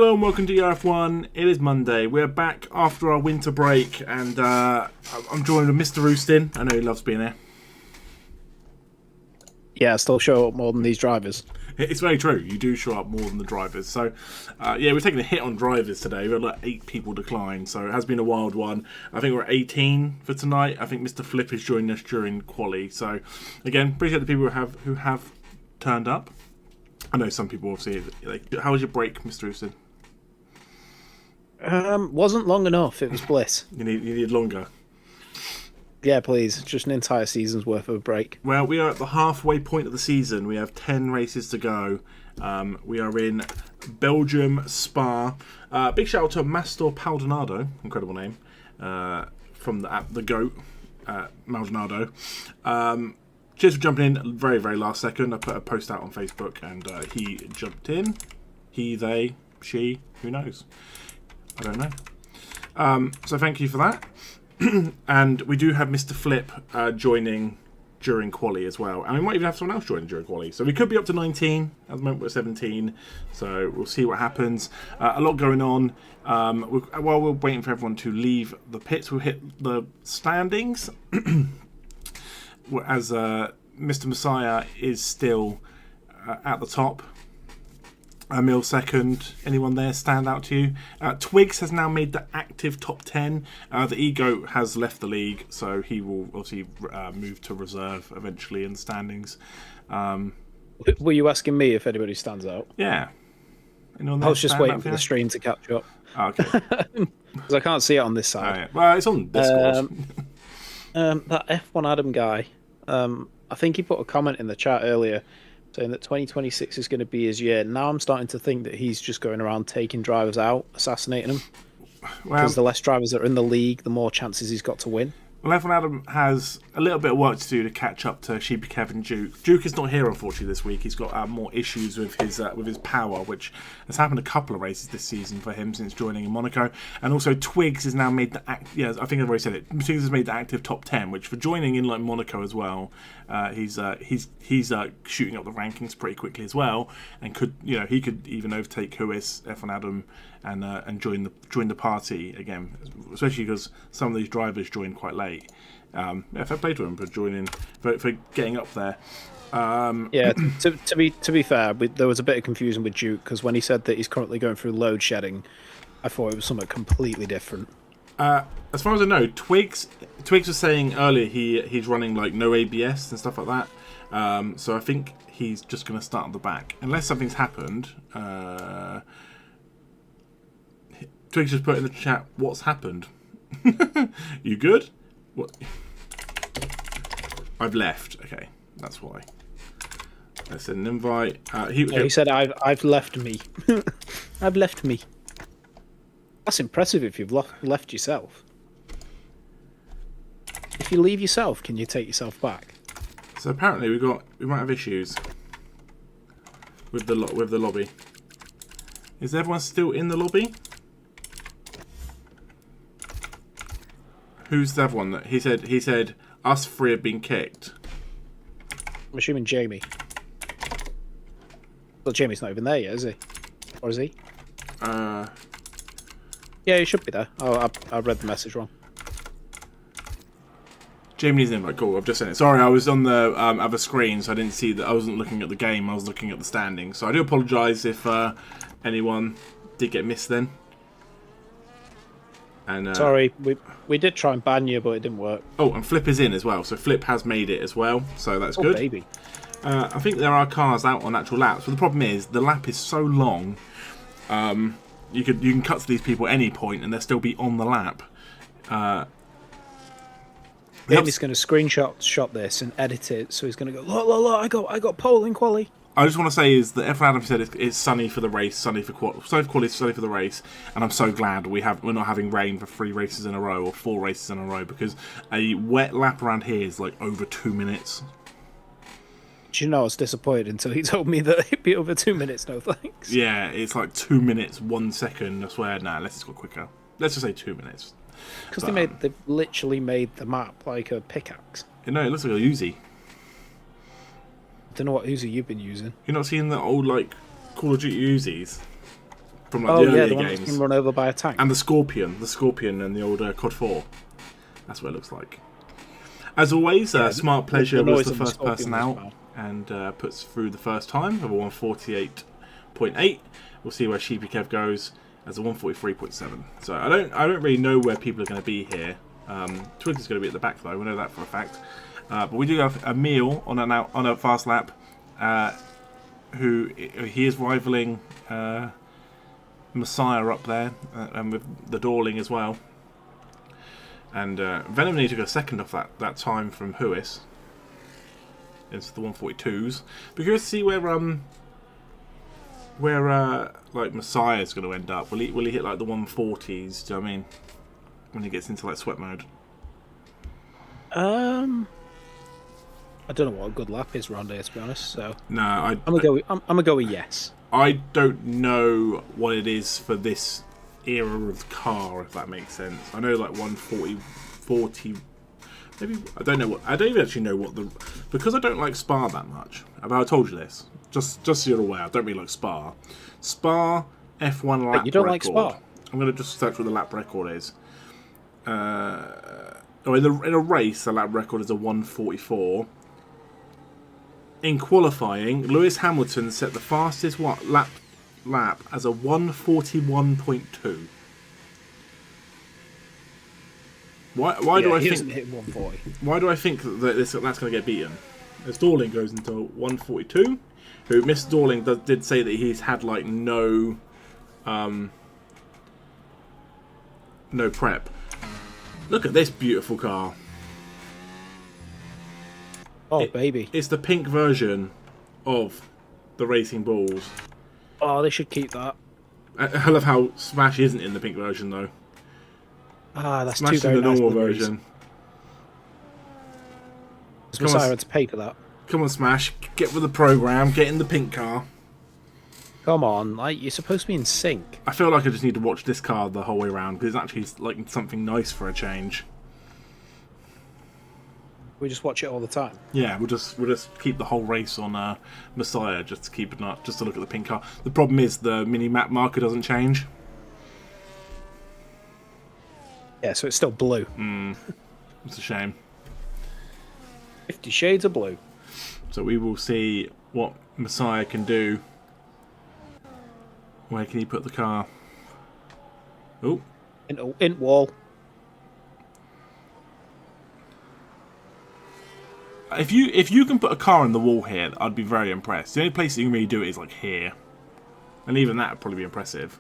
Hello and welcome to ERF1. It is Monday. We're back after our winter break, and I'm joined with Mr. Roostin. I know he loves being here. Yeah, I still show up more than these drivers. It's very true. You do show up more than the drivers. So, yeah, we're taking a hit on drivers today. We had like 8 people decline, so it has been a wild one. I think we're at 18 for tonight. I think Mr. Flip is joining us during Quali. So, again, appreciate the people who have turned up. I know some people obviously. How was your break, Mr. Roostin? Wasn't long enough. It was bliss. You need longer. Yeah, please. Just an entire season's worth of a break. Well, we are at the halfway point of the season. We have 10 races to go. We are in Belgium, Spa. Big shout out to Mastor Maldonado, incredible name, from the GOAT, Maldonado. Cheers for jumping in very, very last second. I put a post out on Facebook and he jumped in. He, they, she, who knows? I don't know. So thank you for that. And we do have Mr. Flip joining during Quali as well. And we might even have someone else joining during Quali. So we could be up to 19. At the moment we're 17. So we'll see what happens. A lot going on. While we're waiting for everyone to leave the pits, we'll hit the standings. As Mr. Messiah is still at the top. Emil second. Anyone there stand out to you? Twigs has now made the active top 10. The Ego has left the league, so he will obviously move to reserve eventually in the standings. Were you asking me if anybody stands out? Yeah. I was just waiting for the stream to catch up. Oh, okay. Because I can't see it on this side. Right. Well, it's on Discord. That F1 Adam guy, I think he put a comment in the chat earlier saying that 2026 is going to be his year. Now I'm starting to think that he's just going around taking drivers out, assassinating them. Because the less drivers that are in the league, the more chances he's got to win. Well, F1 Adam has a little bit of work to do to catch up to Sheepy Kevin Duke. Duke is not here, unfortunately, this week. He's got more issues with his power, which has happened a couple of races this season for him since joining in Monaco. And also, Twigs has now made the I think I've already said it. Twigs has made the active top 10, which for joining in like Monaco as well, he's shooting up the rankings pretty quickly as well, and he could even overtake Huis, F1 Adam, and join the party again, especially because some of these drivers joined quite late. Fair play to him for joining, for getting up there. Yeah, to be fair, there was a bit of confusion with Duke because when he said that he's currently going through load shedding, I thought it was something completely different. As far as I know, Twigs was saying earlier he's running like no ABS and stuff like that. So I think he's just going to start at the back unless something's happened. Twigs just put in the chat, "What's happened?" You good? What? I've left. Okay, that's why. I said an invite. He said, "I've left me." I've left me. That's impressive if you've left yourself. If you leave yourself, can you take yourself back? So apparently we might have issues with the lobby. Is everyone still in the lobby? Who's the other one that he said us 3 have been kicked? I'm assuming Jamie. Well, Jamie's not even there yet, is he? Or is he? Yeah, he should be there. Oh, I read the message wrong. Jamie's in. Right, cool. I've just sent it. Sorry, I was on the other screen, so I didn't see that. I wasn't looking at the game. I was looking at the standings. So I do apologise if anyone did get missed then. And, sorry, we did try and ban you, but it didn't work. Oh, and Flip is in as well, so Flip has made it as well, so that's good. Baby. I think there are cars out on actual laps, but the problem is the lap is so long. You can cut to these people at any point, and they'll still be on the lap. Jamie's going to screenshot this and edit it, so he's going to go, look, I got pole in Quali. I just want to say is that F1 Adam said it's sunny for the race, sunny for Quali, sunny for the race, and I'm so glad we're not having rain for 3 races in a row or 4 races in a row, because a wet lap around here is like over 2 minutes. Do you know I was disappointed until he told me that it'd be over 2 minutes? No thanks. Yeah, it's like 2 minutes 1 second. I swear, let's just go quicker. Let's just say 2 minutes. Because they literally made the map like a pickaxe. No, it looks like a Uzi. I don't know what Uzi you've been using. You're not seeing the old like Call of Duty Uzis? from like Oh the yeah, earlier the one that's games. been run over by a tank. And the Scorpion and the old COD 4. That's what it looks like. As always, Smart Pleasure was the first person out and puts through the first time of a 148.8. We'll see where Sheepy Kev goes as a 143.7. So I don't really know where people are going to be here. Twiggy's going to be at the back though. We know that for a fact. But we do have a meal on a fast lap. Who he is rivaling Messiah up there, and with the Dorling as well. And Venom took a second off that time from Huis into the 142s. Be curious to see where like Messiah is going to end up. Will he hit like the 140s? Do you know what I mean? When he gets into like sweat mode. I don't know what a good lap is around here, to be honest. So no, I'm gonna go with yes. I don't know what it is for this era of the car, if that makes sense. I know like 40, maybe I don't even actually know what because I don't like Spa that much. I told you this. Just so you're aware, I don't really like Spa. Spa F1 lap record. You don't like Spa? I'm gonna just search what the lap record is. In a race, the lap record is a 144. In qualifying, Lewis Hamilton set the fastest lap as a 141.2. Why do I think hit 140? Why do I think that that's going to get beaten? As Dorling goes into 142, who Mr. Dorling did say that he's had like no prep. Look at this beautiful car. Oh, baby. It's the pink version of the Racing Bulls. Oh, they should keep that. I love how Smash isn't in the pink version, though. Ah, that's Smash too is very the nice. normal version. Messiah had to pay for that. Come on, Smash. Get with the program. Get in the pink car. Come on, like you're supposed to be in sync. I feel like I just need to watch this car the whole way around, because it's actually like something nice for a change. We just watch it all the time. Yeah, we'll just keep the whole race on Messiah, just to keep it up, just to look at the pink car. The problem is the mini map marker doesn't change. Yeah, so it's still blue. It's a shame. 50 Shades of Blue. So we will see what Messiah can do. Where can he put the car? Oh, In wall. If you can put a car in the wall here, I'd be very impressed. The only place you can really do it is like here. And even that would probably be impressive.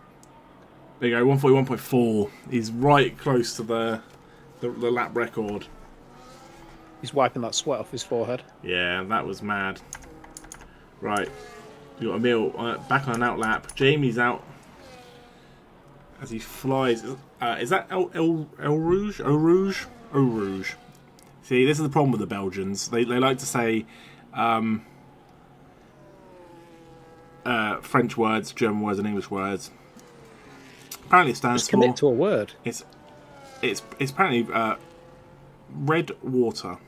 There you go, 141.4. He's right close to the lap record. He's wiping that sweat off his forehead. Yeah, that was mad. Right. You got Emil back on an out lap. Jamie's out as he flies. Is that El Rouge? Eau Rouge? Eau Rouge. See, this is the problem with the Belgians. They like to say French words, German words, and English words. Apparently, it stands Just commit to a word. It's apparently red water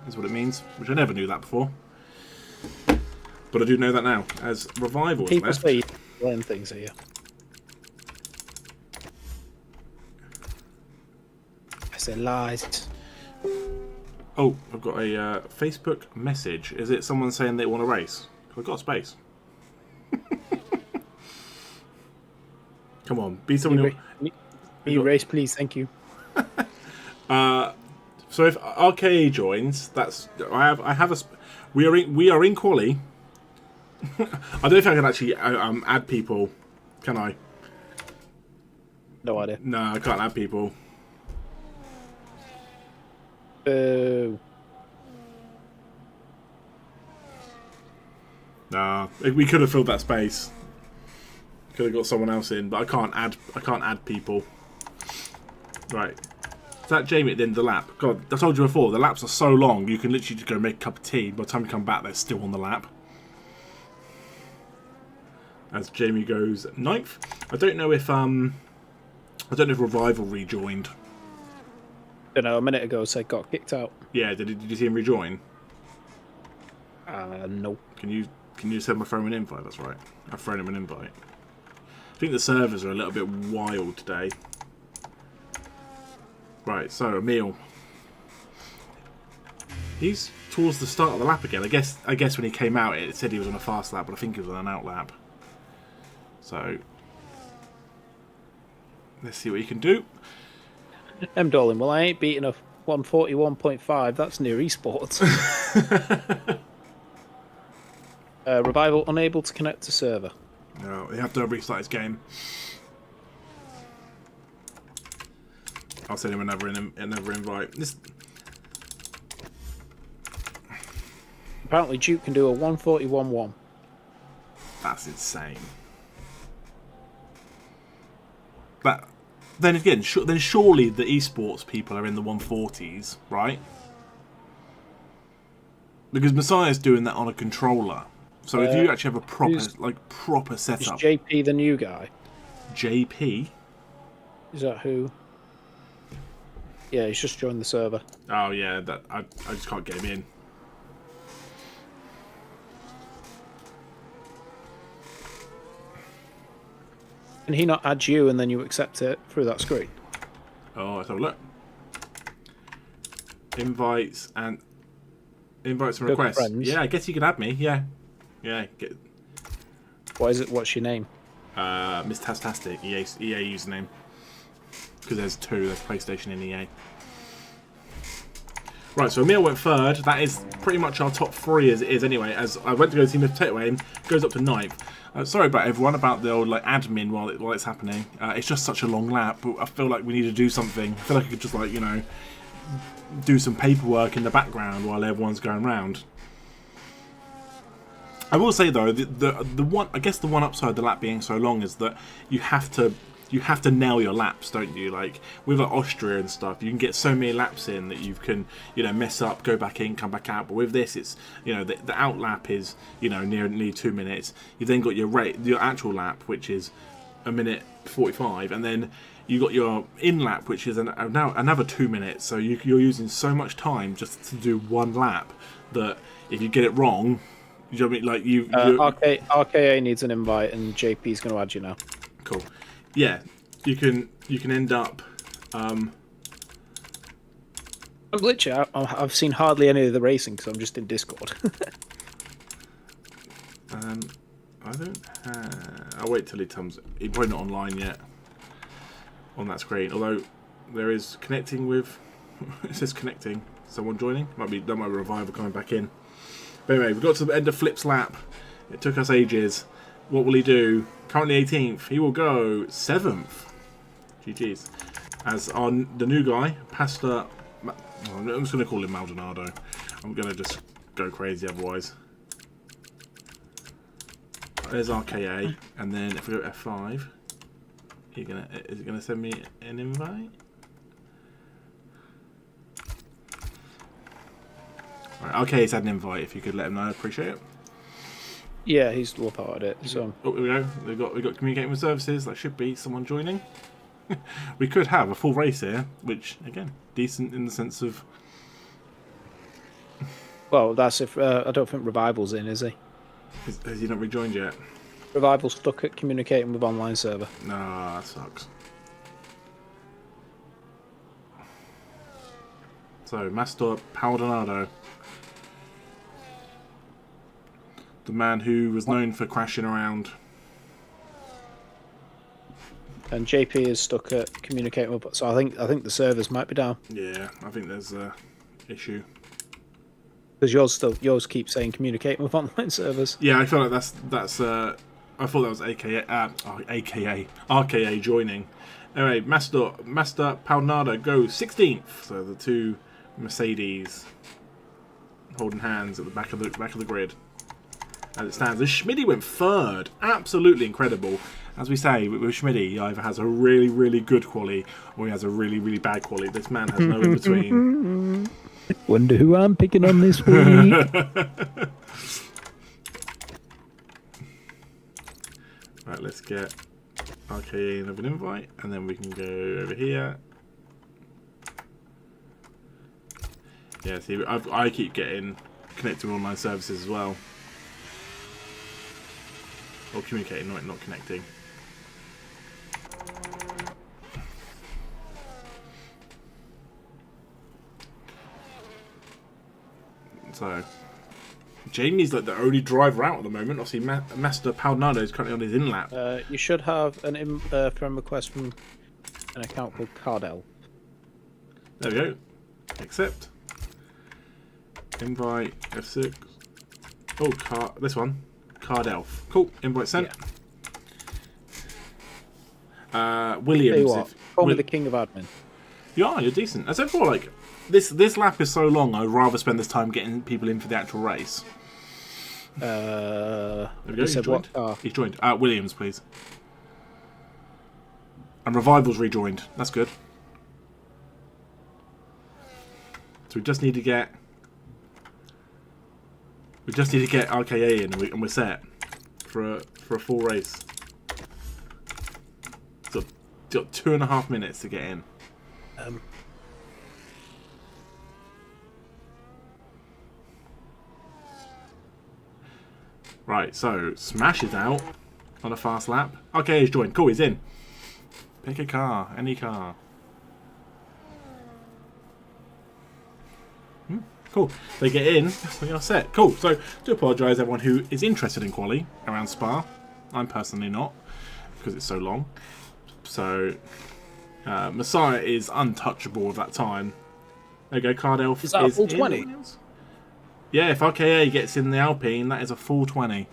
is what it means, which I never knew that before. But I do know that now. As Revival is People left. say you learn things here. I say lies. Oh, I've got a Facebook message. Is it someone saying they want to race? I've got space. Come on, be someone. You race, please. Thank you. So if RKA joins, we are in Quali. I don't know if I can actually add people. Can I? No idea. No, I can't add people. Boo. Nah, we could have filled that space. Could have got someone else in, but I can't add people. Right. Is that Jamie at the end of the lap? God, I told you before, the laps are so long, you can literally just go make a cup of tea. By the time you come back, they're still on the lap. As Jamie goes 9th. I don't know if Revival rejoined. I don't know, a minute ago said got kicked out. Yeah, did you see him rejoin? No. Can you send my phone an invite? That's right. I've thrown him an invite. I think the servers are a little bit wild today. Right, so Emil. He's towards the start of the lap again. I guess when he came out, it said he was on a fast lap, but I think he was on an out lap. So let's see what he can do. Darling, well, I ain't beating a 141.5. That's near esports. Revival unable to connect to server. No, you have to restart his game. I'll send him another invite. Apparently, Duke can do a 141.1. That's insane. But then again, then surely the esports people are in the 140s, right? Because Messiah's doing that on a controller. So if you actually have a proper setup. Is JP the new guy? JP? Is that who? Yeah, he's just joined the server. Oh yeah, I just can't get him in. Can he not add you and then you accept it through that screen? Oh, let's have a look. Invites and requests. Friends. Yeah, I guess you can add me. Yeah. What is it? What's your name? Miss Tastastic, EA username. Because there's two. There's PlayStation and EA. Right, so Emil went third. That is pretty much our top three as it is anyway. As I went to go see Mr. Potato Aim, goes up to ninth. Sorry about everyone about the old admin while it's happening. It's just such a long lap. But I feel like we need to do something. I feel like I could just do some paperwork in the background while everyone's going round. I will say though, the one upside of the lap being so long is that you have to nail your laps, don't you? Like with Austria and stuff, you can get so many laps in that you can mess up, go back in, come back out. But with this, it's the out lap is nearly 2 minutes. You then got your actual lap, which is 1:45, and then you got your in lap, which is now another 2 minutes. So you're using so much time just to do one lap that if you get it wrong, you know what I mean? RKA needs an invite, and JP's going to add you now. Cool. Yeah, you can end up. Literally, I've seen hardly any of the racing because I'm just in Discord. I don't. I'll wait till he comes. He's probably not online yet on that screen. Although there is connecting with. It says connecting. Someone joining. That might be Revival coming back in. But anyway, we got to the end of Flip's lap. It took us ages. What will he do? Currently 18th. He will go 7th. GG's. As the new guy, Pasta. I'm just going to call him Maldonado. I'm going to just go crazy otherwise. There's RKA. And then if we go F5, is it going to send me an invite? Right, okay, he's had an invite. If you could let him know, I'd appreciate it. Yeah, he's reported it. So here we go. We got communicating with services. That should be someone joining. We could have a full race here, which again, decent in the sense of. Well, that's if I don't think Revival's in, is he? Has he not rejoined yet? Revival's stuck at communicating with online server. No, that sucks. So, Master Maldonado. The man who was known for crashing around. And JP is stuck at communicating with. So I think the servers might be down. Yeah, I think there's a issue. Because yours keep saying communicating with online servers. Yeah, I feel like that's. I thought that was AKA RKA joining. Anyway, Master Maldonado goes 16th. So the two Mercedes holding hands at the back of the grid. As it stands, and Schmidty went third. Absolutely incredible. As we say, with Schmidty, he either has a really, really good quality or he has a really, really bad quality. This man has no in between. Wonder who I'm picking on this week. Right, let's get RKA another invite, and then we can go over here. Yeah, see, I keep getting connected with online services as well. Or communicating, not connecting. So Jamie's like the only driver out at the moment. Obviously, Master Paldonado is currently on his in lap. You should have an friend request from an account called Cardell. There we go. Accept. Invite F6. Oh, this one. Card Elf. Cool. Invite sent. Yeah. Williams. Call me the king of admin. You're decent. As I feel like this lap is so long, I'd rather spend this time getting people in for the actual race. There we go. He's joined. He's joined. Williams, please. And Revival's rejoined. That's good. So we just need to get RKA in, and we're set for a full race. So got 2.5 minutes to get in. Right, so Smash is out on a fast lap. Okay, he's joined. Cool, he's in. Pick a car, any car. Cool. They get in, we are set. Cool. So, do apologise everyone who is interested in Quali around Spa. I'm personally not, because it's so long. So, Messiah is untouchable at that time. There you go, Card Elf is that a full 20? Yeah, if RKA gets in the Alpine, that is a full 20.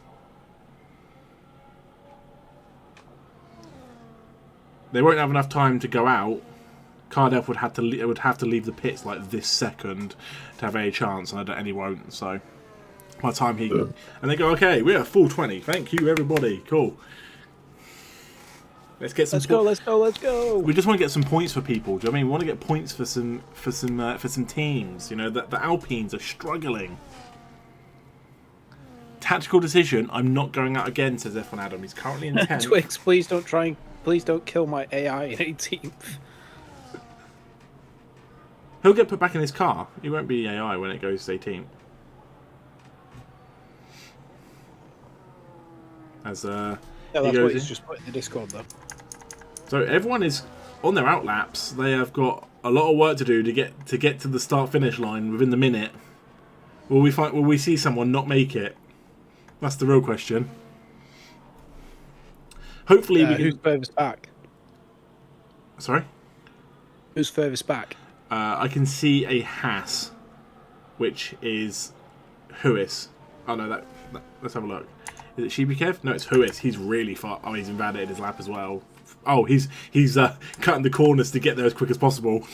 They won't have enough time to go out. Cardiff would have to leave the pits like this second to have any chance, and he won't. So by the time and they go, okay, we're a full 20. Thank you, everybody. Cool. Let's get some. Let's go. We just want to get some points for people. Do you know what I mean? We want to get points for some teams. You know that the Alpines are struggling. Tactical decision. I'm not going out again, says F1 Adam. He's currently in 10th. Twix, please don't kill my AI in 18th. He'll get put back in his car. He won't be AI when it goes to 18th. As yeah, that's what he's just put in the Discord though. So everyone is on their outlaps. They have got a lot of work to do to get to the start-finish line within the minute. Will we see someone not make it? That's the real question. Hopefully we can... Who's furthest back? Sorry? Who's furthest back? I can see a Haas, which is Huis. Oh no, let's have a look. Is it Shibikev? No, it's Huis. He's really far. Oh, he's invalidated his lap as well. Oh, he's cutting the corners to get there as quick as possible.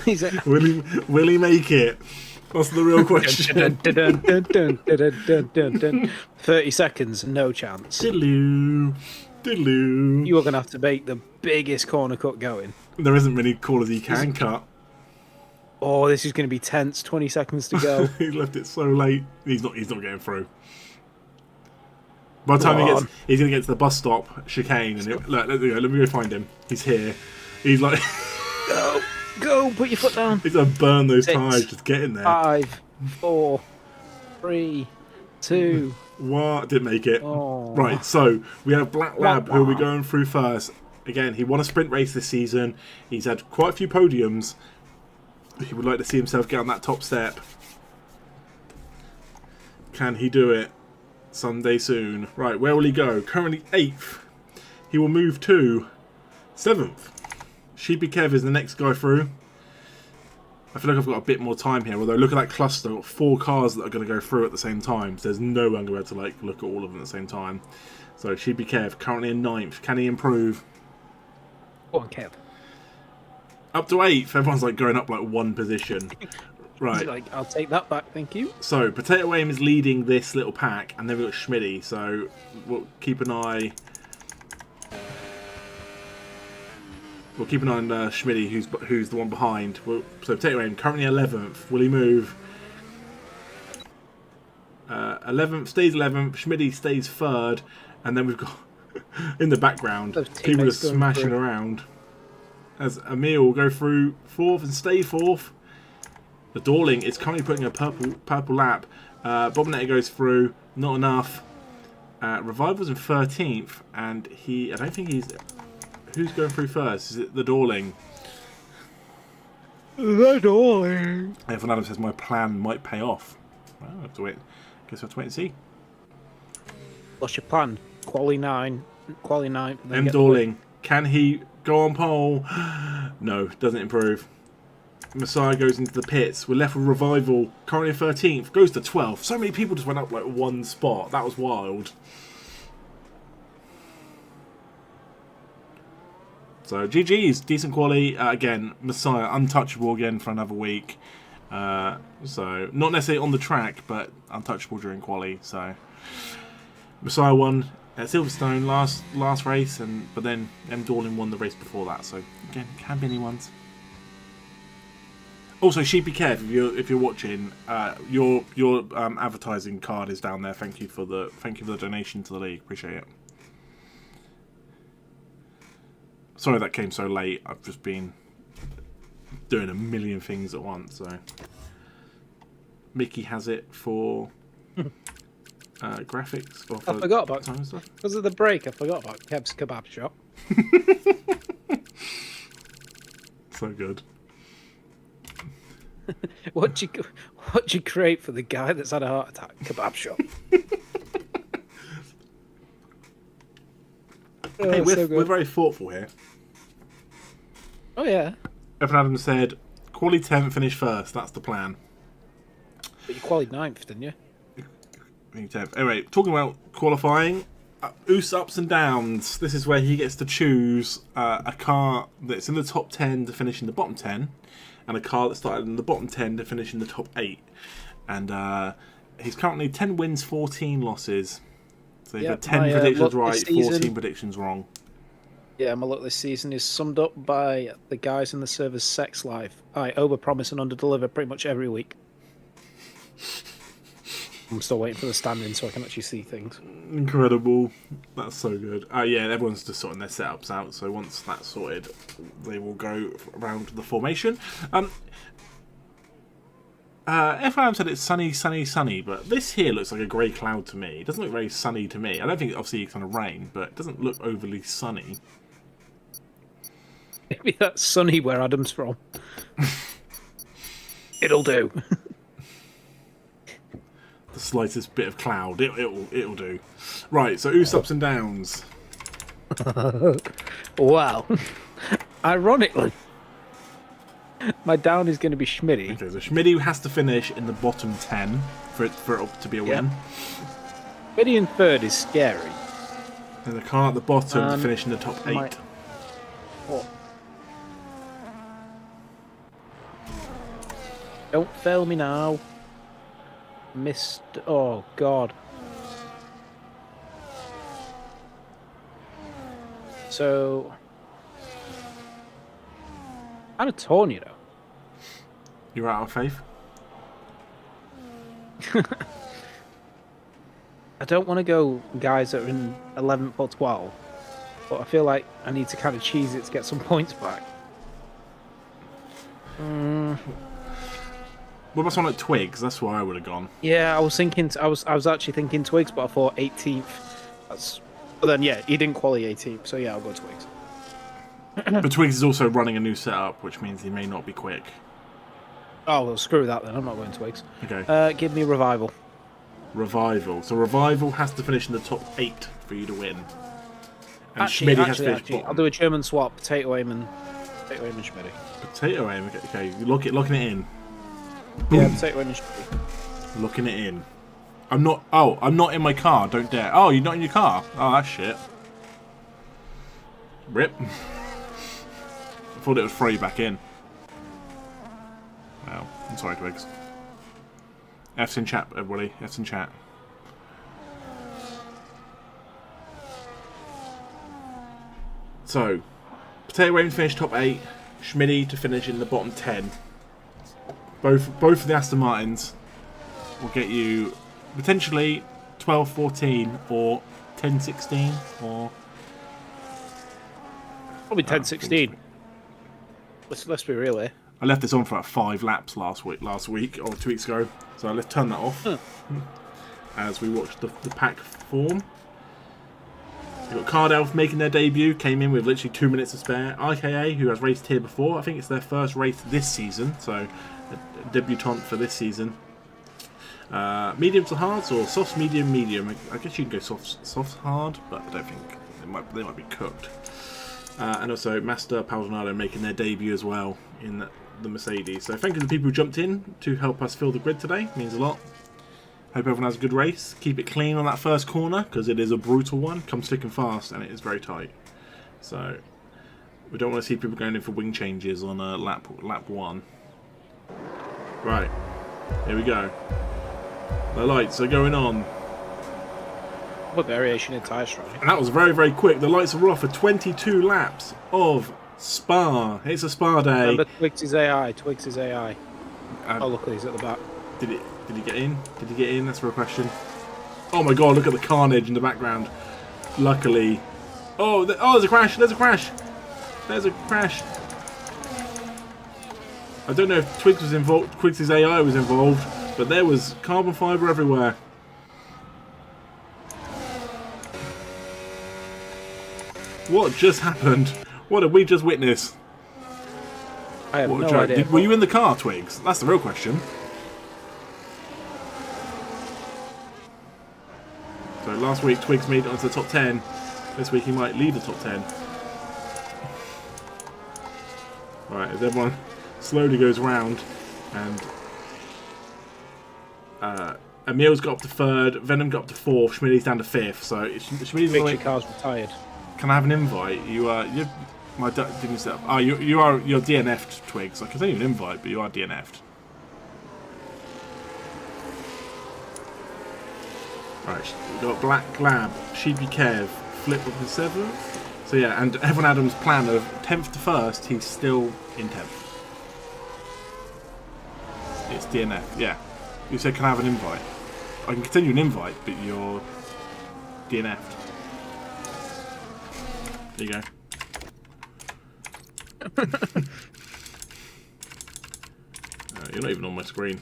Will he make it? That's the real question. 30 seconds, no chance. Diddaloo. You are going to have to make the biggest corner cut going. There isn't many corners he can cut. Oh, this is going to be tense. 20 seconds to go. He left it so late. He's not getting through. By the time he's going to get to the bus stop, chicane, and let me go find him. He's here. He's like, go, put your foot down. He's going to burn those tyres just getting there. 5, 4, 3, 2. What? Didn't make it. Oh. Right, so we have Black Lab, who we're going through first. Again, he won a sprint race this season. He's had quite a few podiums. He would like to see himself get on that top step. Can he do it someday soon? Right, where will he go? Currently 8th. He will move to 7th. Sheepy Kev is the next guy through. I feel like I've got a bit more time here, although look at that cluster. I've got 4 cars that are going to go through at the same time, so there's no one going to be able to look at all of them at the same time. So Sheepy Kev, currently in 9th. Can he improve? Go on, Kev. Up to 8th. Everyone's like going up like 1 position. Right. He's like, I'll take that back, thank you. So Potato Aim is leading this little pack, and then we've got Schmitty, so we'll keep an eye. We'll keep an eye on Schmitty, who's the one behind. So Potato Aim currently 11th. Will he move? 11th stays 11th. Schmitty stays 3rd, and then we've got in the background people are smashing around. As Emil will go through 4th and stay 4th. The Dorling is currently putting a purple lap. Bobnetti goes through, not enough. Revival's in 13th, and I don't think he's. Who's going through first? Is it the Dorling? They're darling. Evan Adams says my plan might pay off. Well, I have to wait. Guess we'll have to wait and see. What's your plan? Quali 9. M. Dorling. Can he go on pole? No, doesn't improve. Messiah goes into the pits. We're left with Revival. Currently 13th. Goes to 12th. So many people just went up like one spot. That was wild. So GG's. Decent quality. Again, Messiah untouchable again for another week. So not necessarily on the track, but untouchable during quali. So Messiah won at Silverstone last race, but then M. Dorling won the race before that. So again, can be anyone's. Also, Sheepy Kev, if you're watching, your advertising card is down there. Thank you for the donation to the league. Appreciate it. Sorry that came so late. I've just been doing a million things at once. So Mickey has it for graphics. Or for I forgot about time and stuff. Because of the break. I forgot about Kev's kebab shop. So good. What'd you create for the guy that's had a heart attack? Kebab shop. Hey, we're very thoughtful here. Oh yeah. Evan Adams said, "Quali 10th, finish first. That's the plan." But you qualified 9th, didn't you? 10th. Anyway, talking about qualifying, Oos ups and downs. This is where he gets to choose a car that's in the top 10 to finish in the bottom 10, and a car that started in the bottom 10 to finish in the top 8. And he's currently 10 wins, 14 losses. So he's had 10 predictions right, 14 predictions wrong. Yeah, my luck this season is summed up by the guys in the server's sex life. I overpromise and underdeliver pretty much every week. I'm still waiting for the standing so I can actually see things. Incredible. That's so good. Yeah, everyone's just sorting their setups out, so once that's sorted, they will go around the formation. F1 said it's sunny, sunny, sunny, but this here looks like a grey cloud to me. It doesn't look very sunny to me. I don't think obviously it's going to rain, but it doesn't look overly sunny. Maybe that's sunny where Adam's from. It'll do. The slightest bit of cloud, it'll do. Right, so Oos ups and downs. Wow. Ironically, my down is going to be Schmitty. Okay, so Schmitty has to finish in the bottom 10 for it to be a win. Schmitty in third is scary. And the car at the bottom to finish in the top 8. What? Don't fail me now. Missed. Oh, God. So. I'm a tornado. You're out of faith? I don't want to go guys that are in 11th or 12th, but I feel like I need to kind of cheese it to get some points back. What about someone like Twigs? That's where I would have gone. Yeah, I was thinking. I was actually thinking Twigs, but I thought 18th. But then yeah, he didn't qualify 18th, so yeah, I'll go Twigs. But Twigs is also running a new setup, which means he may not be quick. Oh well, screw that then. I'm not going Twigs. Okay. Give me Revival. Revival. So Revival has to finish in the top 8 for you to win. And Actually, Schmitty has to finish bottom. I'll do a German swap. Potato aim and Schmitty. Potato aim. Okay, you're locking it in. Yeah, potato aim and Schmitty. Looking it in. I'm not. Oh, I'm not in my car. Don't dare. Oh, you're not in your car. Oh, that's shit. Rip. I thought it would throw you back in. Well, I'm sorry, Twigs. F's in chat, everybody. F's in chat. So, Potato Aim to finish top 8. Schmitty to finish in the bottom 10. Both of the Aston Martins will get you potentially 12-14 or 10-16 or... Probably 10-16. Let's be real here. I left this on for about 5 laps last week or 2 weeks ago, so let's turn that off as we watch the pack form. We've got Cardelf making their debut, came in with literally 2 minutes to spare. RKA, who has raced here before, I think it's their first race this season, so a debutant for this season. Medium to hards or soft, medium, medium. I guess you can go soft, hard, but I don't think they might be cooked. And also Master Paldonado making their debut as well in the Mercedes. So thank you to the people who jumped in to help us fill the grid today. It means a lot. Hope everyone has a good race. Keep it clean on that first corner because it is a brutal one. Comes thick and fast and it is very tight. So we don't want to see people going in for wing changes on lap 1. Right, here we go. The lights are going on. What variation in tyre strike? And that was very, very quick. The lights are off for 22 laps of Spa. It's a Spa day. Remember Twigs' AI. Twigs' AI. Oh, look, he's at the back. Did he get in? Did he get in? That's a real question. Oh my god, look at the carnage in the background. Luckily. Oh, there's a crash. There's a crash. There's a crash. I don't know if Twigs was involved. Twigs' AI was involved, but there was carbon fibre everywhere. What just happened? What did we just witness? I have no idea. Were you in the car, Twigs? That's the real question. So last week Twigs made it onto the top 10. This week he might lead the top 10. Right, as everyone slowly goes round, and Emil's got up to 3rd, Venom got up to 4th, Schmidt's down to 5th. So Schmidt's Victory car's retired. Can I have an invite? You're DNF'd, Twigs. I can send you an invite, but you are DNF'd. Alright, we've got Black Lab, Sheepy Kev, Flip up to 7th. So yeah, and Evan Adams' plan of 10th to 1st, he's still in 10th. It's DNF, yeah. You said, can I have an invite? I can send you an invite, but you're DNF'd. There you go. You're not even on my screen.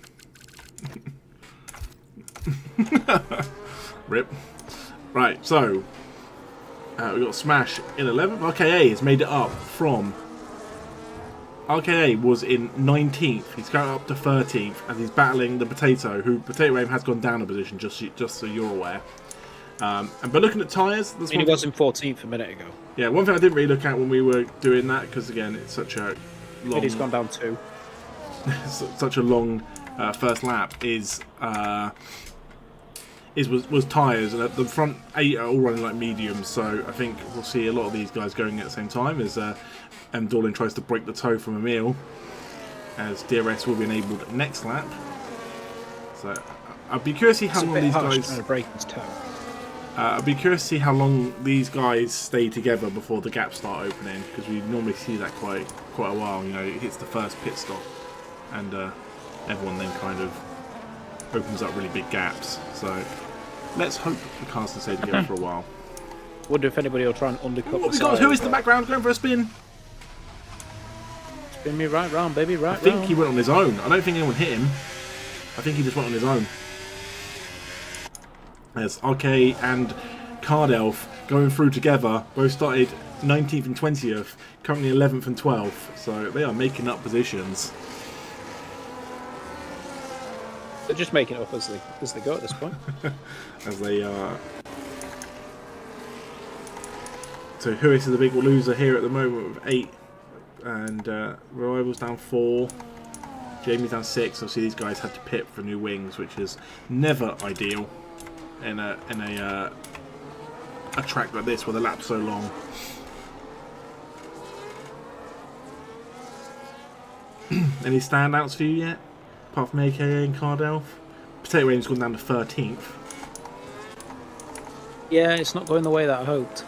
Rip. Right, so we got Smash in 11th. RKA has made it up from. RKA was in 19th. He's going up to 13th, and he's battling the Potato, who Potato Aim has gone down a position, just so you're aware. But looking at tyres, he was in 14th a minute ago. Yeah, one thing I didn't really look at when we were doing that, because again, it's such a long. He's gone down 2. Such a long first lap was tyres, and the front 8 are all running like mediums. So I think we'll see a lot of these guys going at the same time as M. Dorlin tries to break the toe from Emil, as DRS will be enabled next lap. So I'd be curious to see how long these guys. Trying to break his toe. I'd be curious to see how long these guys stay together before the gaps start opening, because we normally see that quite a while. You know, it hits the first pit stop, and everyone then kind of opens up really big gaps. So let's hope the cars can stay together for a while. Wonder if anybody will try and undercut. Oh my god, who is in the background going for a spin? Spin me right round, baby, right round. I think he went on his own. I don't think anyone hit him. I think he just went on his own. There's RK and Cardelf going through together. Both started 19th and 20th, currently 11th and 12th. So they are making up positions. They're just making it up as they go at this point. As they are. So Huis is the big loser here at the moment with 8, and Revival's down 4. Jamie's down 6. Obviously these guys had to pit for new wings, which is never ideal in a track like this where the lap's so long. Any standouts for you yet? Apart from AKA and Cardelf? Potato Aim's gone down to 13th. Yeah, it's not going the way that I hoped.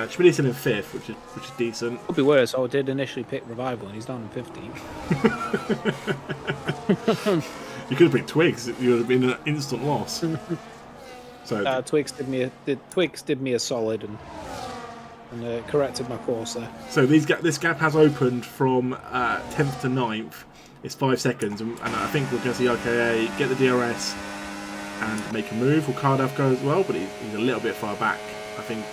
Schmidt's in 5th, which is decent. Could be worse. I did initially pick Revival and he's down in 15th. You could have picked Twigs. You would have been an instant loss. So Twigs did me a solid and corrected my course there. So this gap has opened from 10th to 9th. It's 5 seconds, and I think we're going to see RKA get the DRS and make a move. Will Cardiff go as well, but he's a little bit far back. I think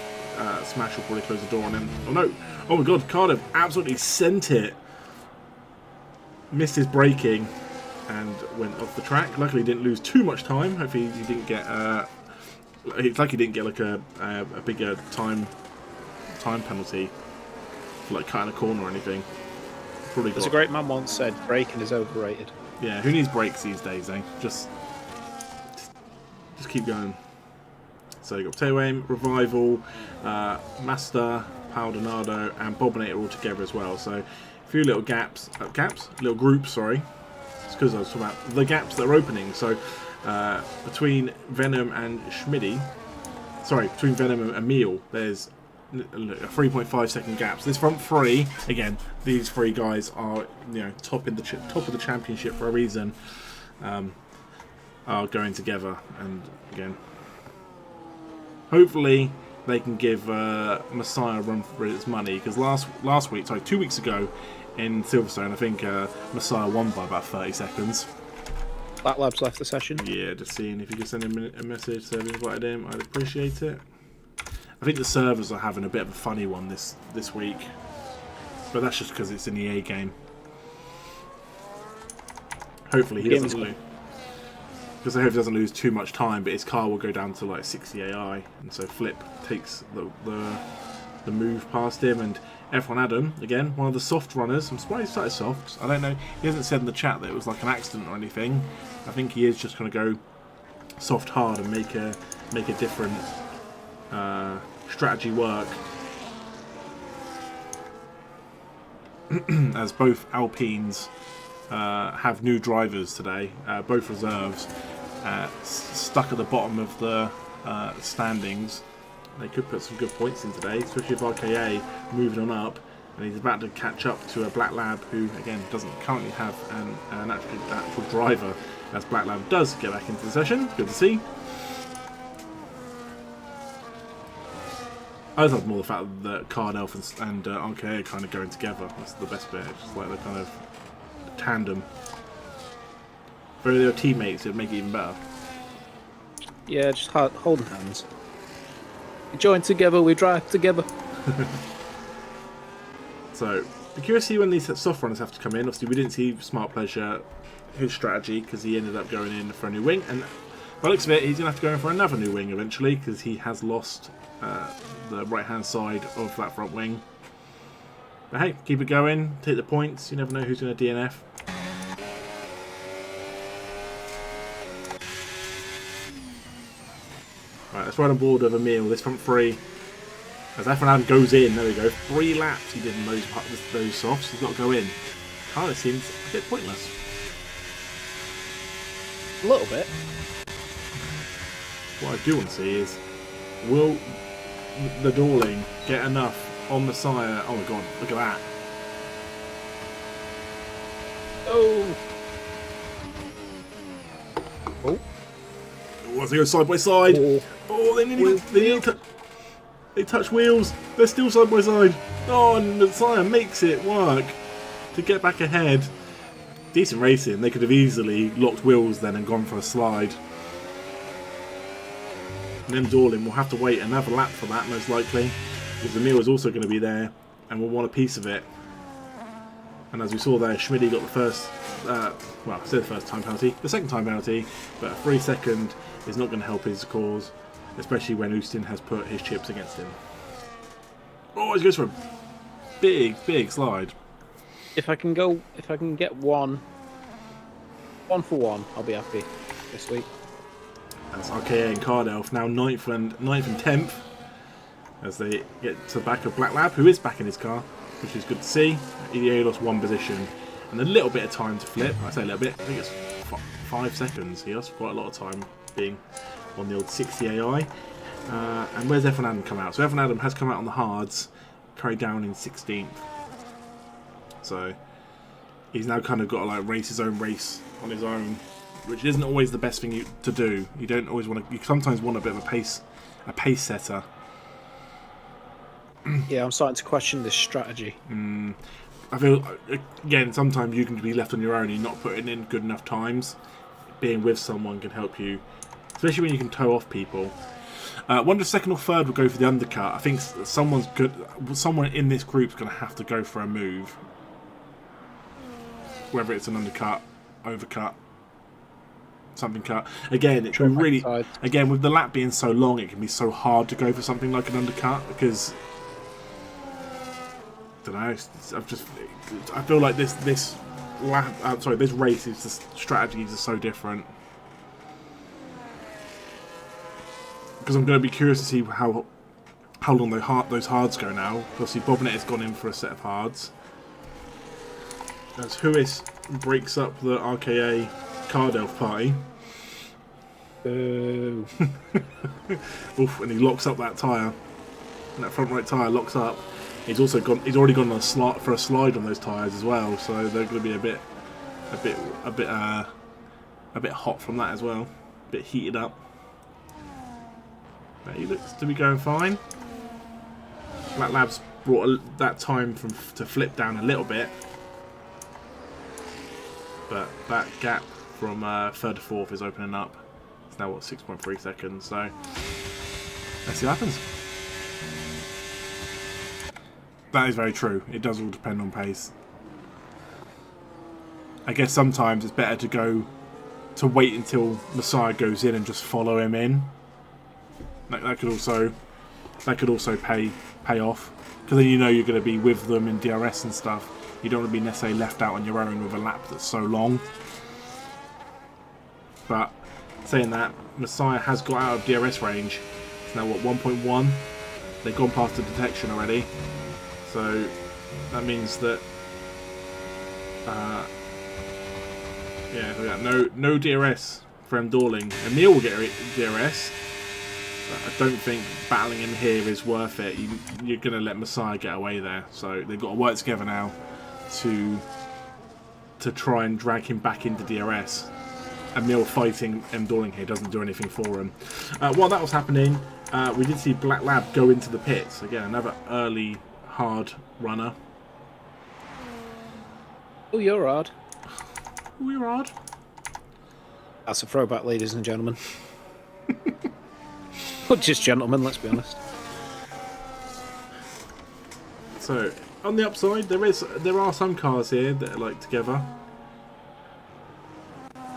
smash will probably close the door on him. Oh no! Oh my god, Cardiff absolutely sent it. Missed his braking and went off the track. Luckily, he didn't lose too much time. Hopefully, he didn't get. It's like he didn't get like a bigger time penalty for like cutting a corner or anything. Probably. As a great man once said, braking is overrated. Yeah, who needs brakes these days, eh? Just keep going. So you've got Potato Aim, Revival, Master, Paldonado, and Bobinator all together as well. So a few little little groups, sorry. It's because I was talking about the gaps that are opening. So between Venom and Schmidty, between Venom and Emil, there's a 3.5 second gaps. This front three, again, these three guys are top of the championship for a reason. Are going together, and again, hopefully they can give Messiah a run for its money, because last week, 2 weeks ago in Silverstone, I think Messiah won by about 30 seconds. Black Lab's left the session. Yeah, just seeing if you could send him a message so I've invited him, I'd appreciate it. I think the servers are having a bit of a funny one this week, but that's just because it's an EA game. Hopefully he doesn't lose. Because I hope he doesn't lose too much time, but his car will go down to like 60 AI, and so Flip takes the move past him. And F1 Adam, again, one of the soft runners. I'm surprised he started soft. I don't know. He hasn't said in the chat that it was like an accident or anything. I think he is just going to go soft hard and make a different strategy work. As both Alpines have new drivers today, both reserves, stuck at the bottom of the standings. They could put some good points in today, especially if RKA moving on up, and he's about to catch up to a Black Lab who, again, doesn't currently have an actual driver, as Black Lab does get back into the session. Good to see. I just love more the fact that Card Elf and RKA are kind of going together. That's the best bit. It's just like the kind of tandem. If they were teammates, it'd make it even better. Yeah, just holding hands. We join together, we drive together. So, be curious to see when these soft runners have to come in. Obviously, we didn't see Smart Pleasure, his strategy, because he ended up going in for a new wing. And by the looks of it, he's going to have to go in for another new wing eventually, because he has lost the right-hand side of that front wing. But hey, keep it going, take the points. You never know who's going to DNF. Right, let's ride on board with Emil. This front three, as F1 goes in, there we go. 3 laps he did in those softs. He's got to go in. Kind of seems a bit pointless. A little bit. What I do want to see is, will the Dorling get enough on Messiah? Oh my god, look at that. Oh. Oh, as they go side by side. Oh, they touch wheels. They're still side by side. Oh, and Messiah makes it work to get back ahead. Decent racing. They could have easily locked wheels then and gone for a slide. And then Dorling will have to wait another lap for that, most likely, because Emil is also going to be there and will want a piece of it. And as we saw there, Schmidty got the first, well, I said the first time penalty, the second time penalty, but a 3 second is not going to help his cause, especially when Austin has put his chips against him. Oh, he goes for a big slide. If I can get one for one, I'll be happy this week. That's RKA and Card Elf now 9th and 10th as they get to the back of Black Lab, who is back in his car, which is good to see. EDA lost 1 position and a little bit of time to flip. I say a little bit, I think it's 5 seconds. He lost quite a lot of time being on the old 60 AI. And where's F1 Adam come out? So F1 Adam has come out on the hards, carried down in 16th. So he's now kind of got to like race his own race on his own, which isn't always the best thing to do. You don't always want to. You sometimes want a bit of a pace setter. Yeah, I'm starting to question this strategy. I feel again sometimes you can be left on your own and you're not putting in good enough times. Being with someone can help you, especially when you can tow off people. Wonder if second or third will go for the undercut. I think someone in this group's going to have to go for a move. Whether it's an undercut, overcut, something cut. Again, it can really. Again, with the lap being so long, it can be so hard to go for something like an undercut because. I don't know. I feel like this race is the strategies are so different. Because I'm going to be curious to see how long those hards go now. Obviously, Bobnet has gone in for a set of hards. As Huis breaks up the RKA Card Elf party. Boo. Oof, and he locks up that tyre. And that front right tyre locks up. He's already gone on for a slide on those tyres as well, so they're going to be a bit hot from that as well. A bit heated up. But he looks to be going fine. Black Lab's brought that time to flip down a little bit. But that gap from third to fourth is opening up. It's now, 6.3 seconds, so let's see what happens. That is very true. It does all depend on pace. I guess sometimes it's better to wait until Messiah goes in and just follow him in. That could also pay off, because then you know you're going to be with them in DRS and stuff. You don't want to be necessarily left out on your own with a lap that's so long. But saying that, Messiah has got out of DRS range. It's now 1.1. They've gone past the detection already, so that means that we got no DRS for M. Dorling. Emil will get DRS. I don't think battling him here is worth it. You're going to let Messiah get away there. So they've got to work together now to try and drag him back into DRS. Emil fighting M. Dorling here doesn't do anything for him. While that was happening, we did see Black Lab go into the pits. Again, another early hard runner. Oh, you're hard. Oh, you're hard. That's a throwback, ladies and gentlemen. Not just gentlemen, let's be honest. So, on the upside, there are some cars here that are like together.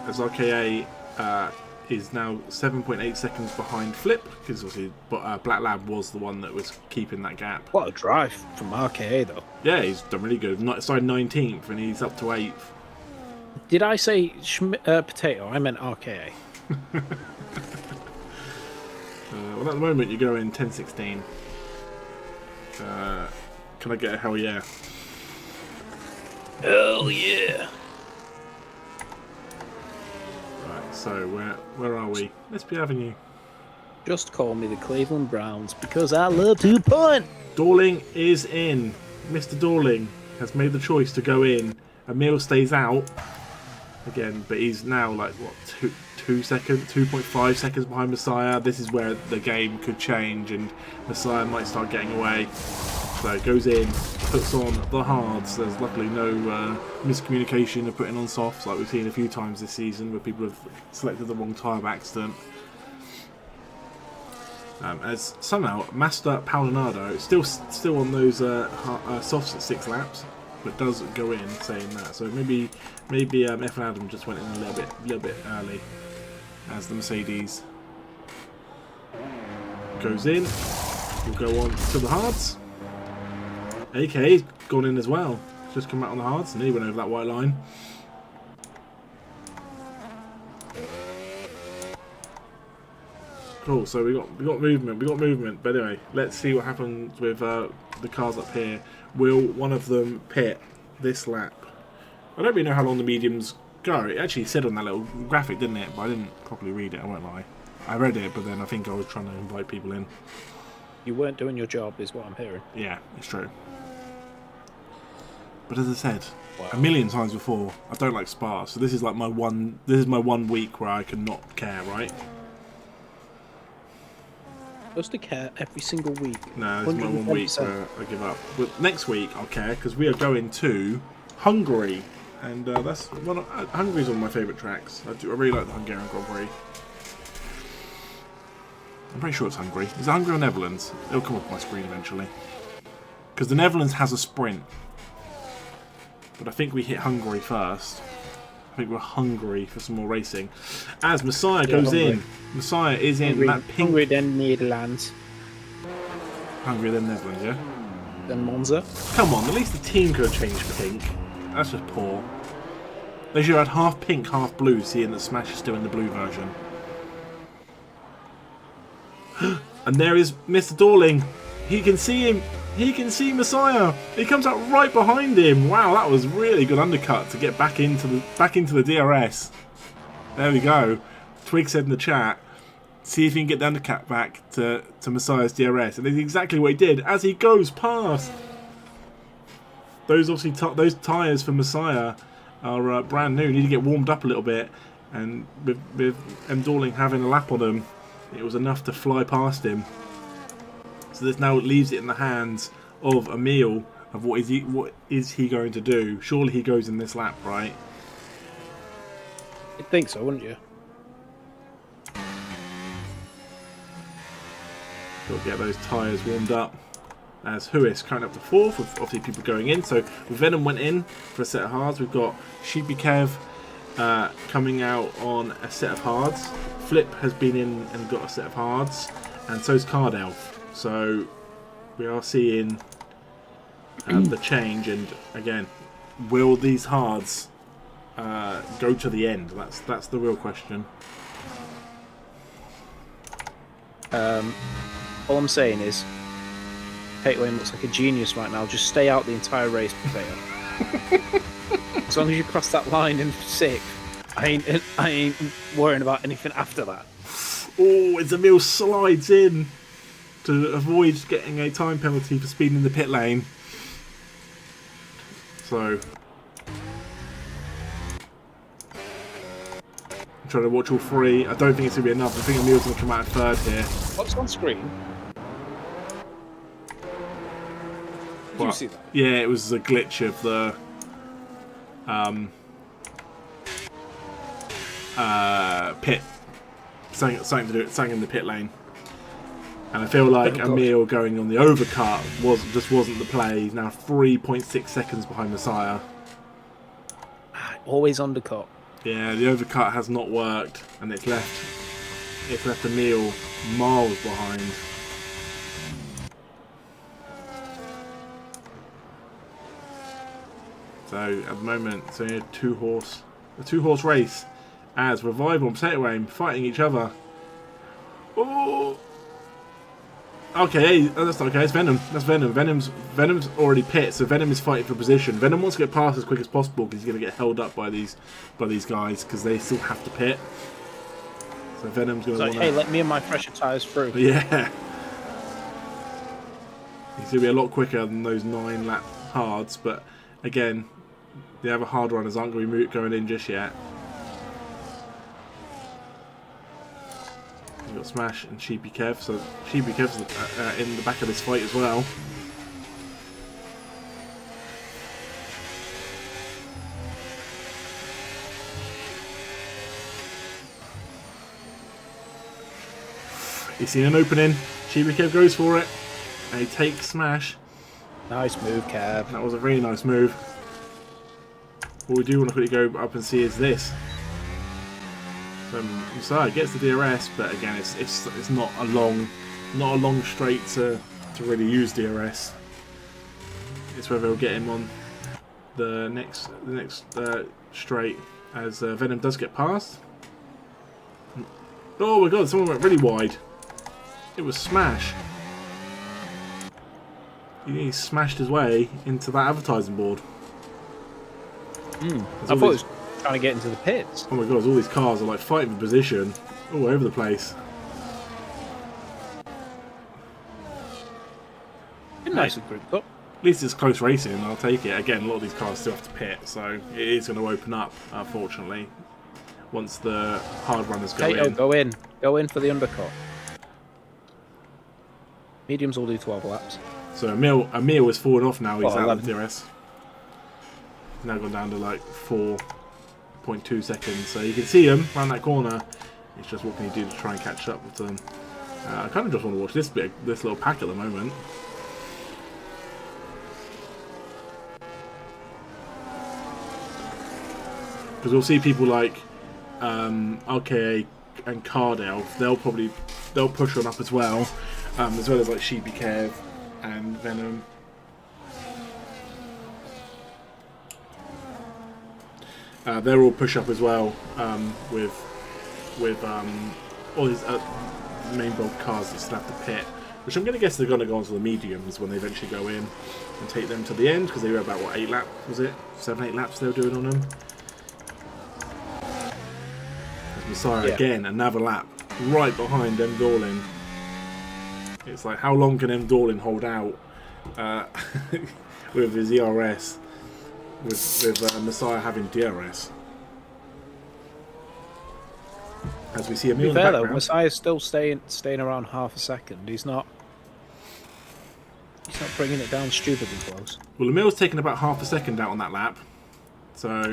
As RKA is now 7.8 seconds behind Flip, because obviously Black Lab was the one that was keeping that gap. What a drive from RKA, though. Yeah, he's done really good. Started 19th, and he's up to 8th. Did I say potato? I meant RKA. Well, at the moment, you're going 10-16. Can I get a hell yeah? Hell yeah! Right, so where are we? Lesby Avenue. Just call me the Cleveland Browns, because I love to punt! Dorling is in. Mr. Dorling has made the choice to go in. Emil stays out. Again, but he's now like, what, 2.5 seconds behind Messiah. This is where the game could change and Messiah might start getting away. So it goes in, puts on the hards. There's luckily no miscommunication of putting on softs like we've seen a few times this season where people have selected the wrong tyre by accident. As somehow Master Paldonado still on those softs at 6 laps, but does go in saying that. So maybe F1 Adam just went in a little bit early as the Mercedes goes in. We'll go on to the hards. AK's gone in as well. Just come out on the hards and he went over that white line. Cool, so we got movement. But anyway, let's see what happens with the cars up here. Will one of them pit this lap? I don't really know how long the mediums go. It actually said on that little graphic, didn't it? But I didn't properly read it, I won't lie. I read it, but then I think I was trying to invite people in. You weren't doing your job, is what I'm hearing. Yeah, it's true. But as I said, a million times before, I don't like Spa, so this is like my one week where I can not care, right? Supposed to care every single week. No, this is my 1 week where I give up. But next week I'll care because we are going to Hungary, and that's Hungary's one of my favourite tracks. I really like the Hungarian Grand Prix. I'm pretty sure it's Hungary. Is it Hungary or Netherlands? It'll come up on my screen eventually. Because the Netherlands has a sprint. But I think we hit Hungary first. I think we're hungry for some more racing. As Messiah goes hungry. in. Messiah is in Hungary, that pink... Hungary, then Netherlands, Hungary, then Netherlands, yeah? then Monza. Come on, at least the team could have changed pink. That's just poor. They should have had half pink, half blue, seeing that Smash is still in the blue version. And there is Mr. Dorling. He can see him. He can see Messiah. He comes out right behind him. Wow, that was really good undercut to get back into the DRS. There we go. Twig said in the chat, see if you can get the undercut back to Messiah's DRS, and that's exactly what he did as he goes past. Those obviously those tyres for Messiah are brand new. Need to get warmed up a little bit, and with M. Dorling having a lap on him, it was enough to fly past him. So this now leaves it in the hands of Emil of what is he going to do. Surely he goes in this lap, right? You'd think so, wouldn't you? Got to get those tyres warmed up. As Huis currently up to 4th, with obviously people going in. So Venom went in for a set of hards. We've got Shibikev coming out on a set of hards. Flip has been in and got a set of hards, and so's Card Elf. So we are seeing the change, and again, will these hards go to the end? That's the real question. All I'm saying is, Caitlin looks like a genius right now. Just stay out the entire race, Potato. As long as you cross that line in 6th, I ain't worrying about anything after that. Oh, as Emil slides in to avoid getting a time penalty for speeding in the pit lane. So I'm trying to watch all 3. I don't think it's going to be enough. I think Emil's going to come out 3rd here. What's on screen? Did you see that? Yeah, it was a glitch of the pit. Something to do. Something in the pit lane. And I feel like Emil going on the overcut just wasn't the play. He's now 3.6 seconds behind Messiah. Always undercut. Yeah, the overcut has not worked, and it's left Emil miles behind. So at the moment, it's only a two-horse race as Revival and Potato Aim fighting each other. Oh. Okay, that's okay. It's Venom. That's Venom. Venom's already pit, so Venom is fighting for position. Venom wants to get past as quick as possible because he's going to get held up by these guys because they still have to pit. So Venom's going to hey, let me and my fresher tyres through. Yeah. He's going to be a lot quicker than those 9-lap hards, but again, the other hard runners aren't going to be going in just yet. You've got Smash and Sheepy Kev, so Sheepy Kev's in the back of this fight as well. He's seen an opening, Sheepy Kev goes for it, and he takes Smash. Nice move, Kev. That was a really nice move. What we do want to quickly go up and see is this. Messiah gets the DRS, but again, it's not a long straight to really use DRS. It's whether we'll get him on the next straight as Venom does get past. Oh my god! Someone went really wide. It was Smash. He smashed his way into that advertising board. I thought it was trying to get into the pits. Oh my god, all these cars are like fighting for position all over the place. Nice group up. At least it's close racing, I'll take it. Again, a lot of these cars still have to pit, so it is going to open up, unfortunately, once the hard runners go in. Go in for the undercut. Mediums will do 12 laps. So Emil is forward off now, he's out 11. of the DRS. He's now gone down to like 4.2 seconds, so you can see him around that corner. It's just what can he do to try and catch up with them. I kind of just want to watch this little pack at the moment. Because we'll see people like RKA and Cardell. They'll push on up as well as like Sheepy Kev and Venom. They're all push up as well with all these main bulk cars that still have to pit, which I'm going to guess they're going to go onto the mediums when they eventually go in and take them to the end, because they were about, what, 8 laps, was it? 7-8 laps they were doing on them. There's Messiah again, another lap, right behind M. Dorlin. It's like, how long can M. Dorlin hold out with his ERS, with Messiah having DRS? As we see Emil in the background. Though, Messiah's still staying around half a second. He's not bringing it down stupidly close. Well, Emil's taken about half a second out on that lap. So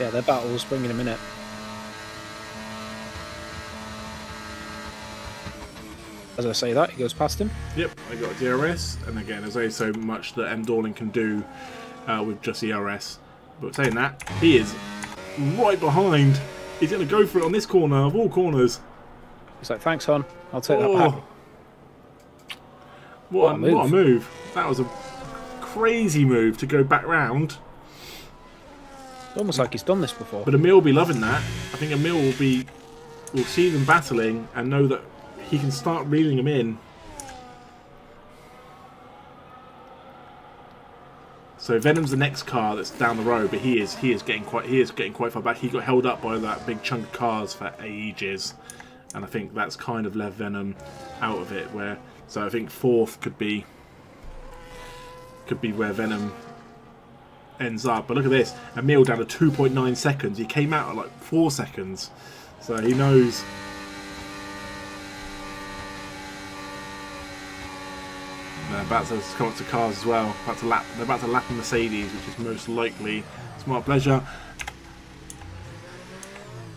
yeah, their battle's bringing a minute. As I say that, he goes past him. Yep, I got a DRS, and again, there's only so much that M. Dorlin can do with just ERS. But saying that, he is right behind. He's going to go for it on this corner, of all corners. He's like, thanks, hon. I'll take that back. What a move. That was a crazy move to go back round. It's almost like he's done this before. But Emil will be loving that. I think Emil will see them battling and know that he can start reeling them in. So Venom's the next car that's down the road, but he is getting quite far back. He got held up by that big chunk of cars for ages, and I think that's kind of left Venom out of it. So I think fourth could be where Venom ends up. But look at this, Emil down to 2.9 seconds. He came out at like 4 seconds, so he knows. About to come up to cars as well. They're about to lap a Mercedes, which is most likely Smart Pleasure.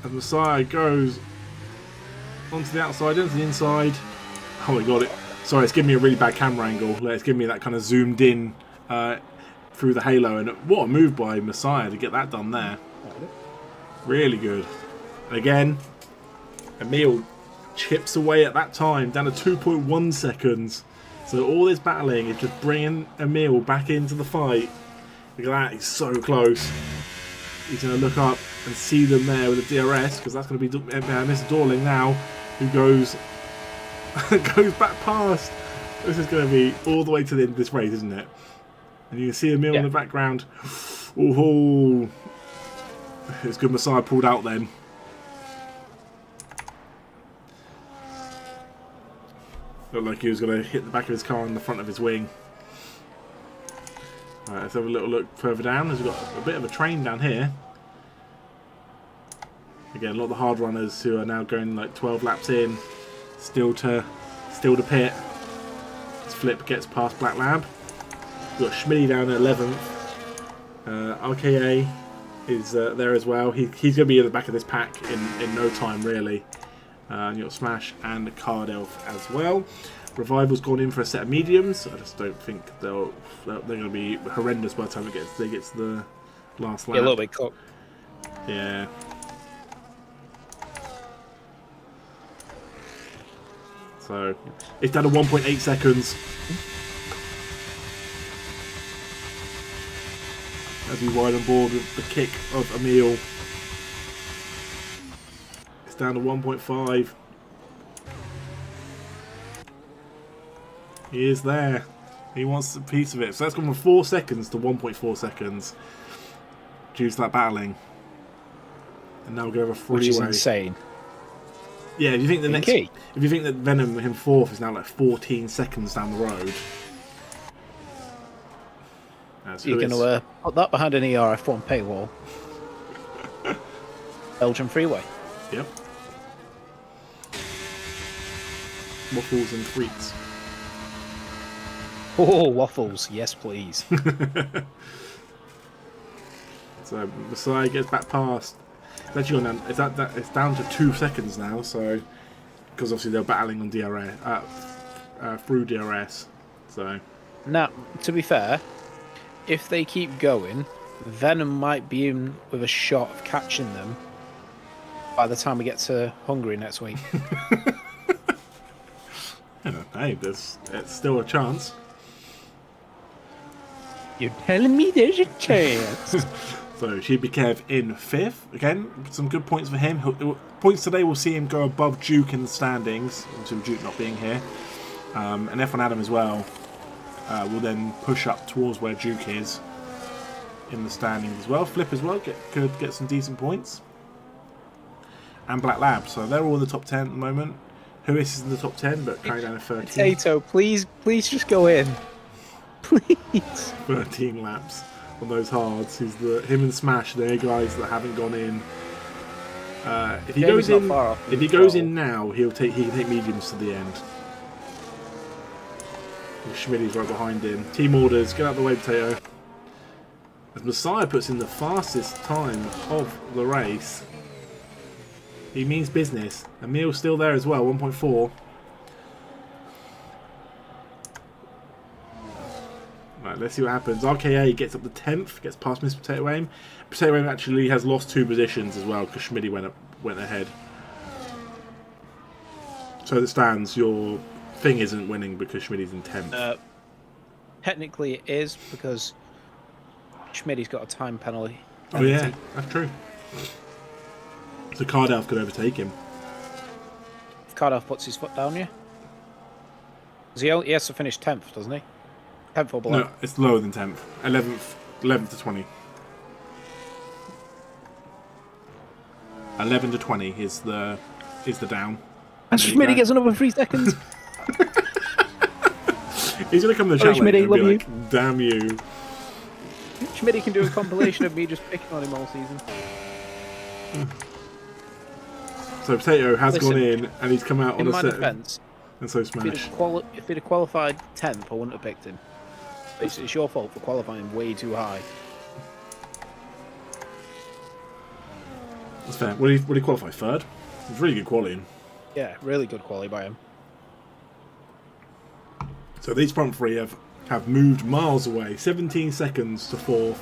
As Messiah goes onto the outside, into the inside. Oh my god! Sorry, it's giving me a really bad camera angle. It's giving me that kind of zoomed in through the halo, and what a move by Messiah to get that done there. Really good. And again, Emil chips away at that time, down to 2.1 seconds. So all this battling is just bringing Emil back into the fight. Look at that, he's so close. He's going to look up and see them there with the DRS, because that's going to be Mr. Dorling now, who goes back past. This is going to be all the way to the end of this race, isn't it? And you can see Emil in the background. Oh, it's good Messiah pulled out then. Looked like he was going to hit the back of his car and the front of his wing. Right, let's have a little look further down. We've got a bit of a train down here. Again, a lot of the hard runners who are now going like 12 laps in, still to pit. This Flip gets past Black Lab. We've got Schmitty down at 11th. RKA is there as well. He's going to be at the back of this pack in no time, really. And you've got Smash and Card Elf as well. Revival's gone in for a set of mediums. I just don't think they're going to be horrendous by the time they get to the last lap. Yeah, a little bit cooked. Yeah. So it's down to 1.8 seconds. As we ride on board with the kick of Emil. Down to 1.5. He is there. He wants a piece of it. So that's gone from 4 seconds to 1.4 seconds due to that battling. And now we'll go over freeway. Which is insane. Yeah, if you think if you think that Venom him fourth is now like 14 seconds down the road. You're going to put that behind an ERF1 paywall. Belgian freeway. Yep. Waffles and treats. Oh, waffles. Yes, please. So Messiah gets back past. It's actually gone down. It's down to 2 seconds now. So because obviously they're battling on DRS through DRS. So now, to be fair, if they keep going, Venom might be in with a shot of catching them by the time we get to Hungary next week. Hey, it's still a chance. You're telling me there's a chance? So Shibikev in 5th. Again, some good points for him. Points today will see him go above Duke in the standings, obviously Duke not being here. And F1 Adam as well will then push up towards where Duke is in the standings as well. Flip as well could get some decent points. And Black Lab, so they're all in the top 10 at the moment. Huis is in the top 10, but carrying down at 13. Potato, please just go in. Please. 13 laps on those hards. Him and Smash, they're guys that haven't gone in. If he goes in now, he can take mediums to the end. Schmidt's right behind him. Team orders, get out of the way, Potato. As Messiah puts in the fastest time of the race. He means business. Emil's still there as well, 1.4. Right, let's see what happens. RKA gets up to 10th, gets past Miss Potato Aim. Potato Aim actually has lost 2 positions as well because Schmidt went ahead. So as it stands, your thing isn't winning because Schmidt's in 10th. Technically it is because Schmidt's got a time penalty. Oh yeah, that's true. So Cardelf could overtake him. If Cardelf puts his foot down, yeah? Because he has to finish 10th, doesn't he? 10th or below? No, it's lower than 10th. 11th to 20. 11 to 20 is the down. And Schmidt gets another 3 seconds. He's going to come to the challenge and be like, you. damn you. Schmidt can do a compilation of me just picking on him all season. So Potato has gone in and he's come out on a set. Defense, and so Smash. If he'd have qualified 10th, I wouldn't have picked him. It's your fault for qualifying way too high. That's fair. Would he qualify 3rd? It's really good quality. Yeah, really good quality by him. So these front 3 have moved miles away. 17 seconds to 4th.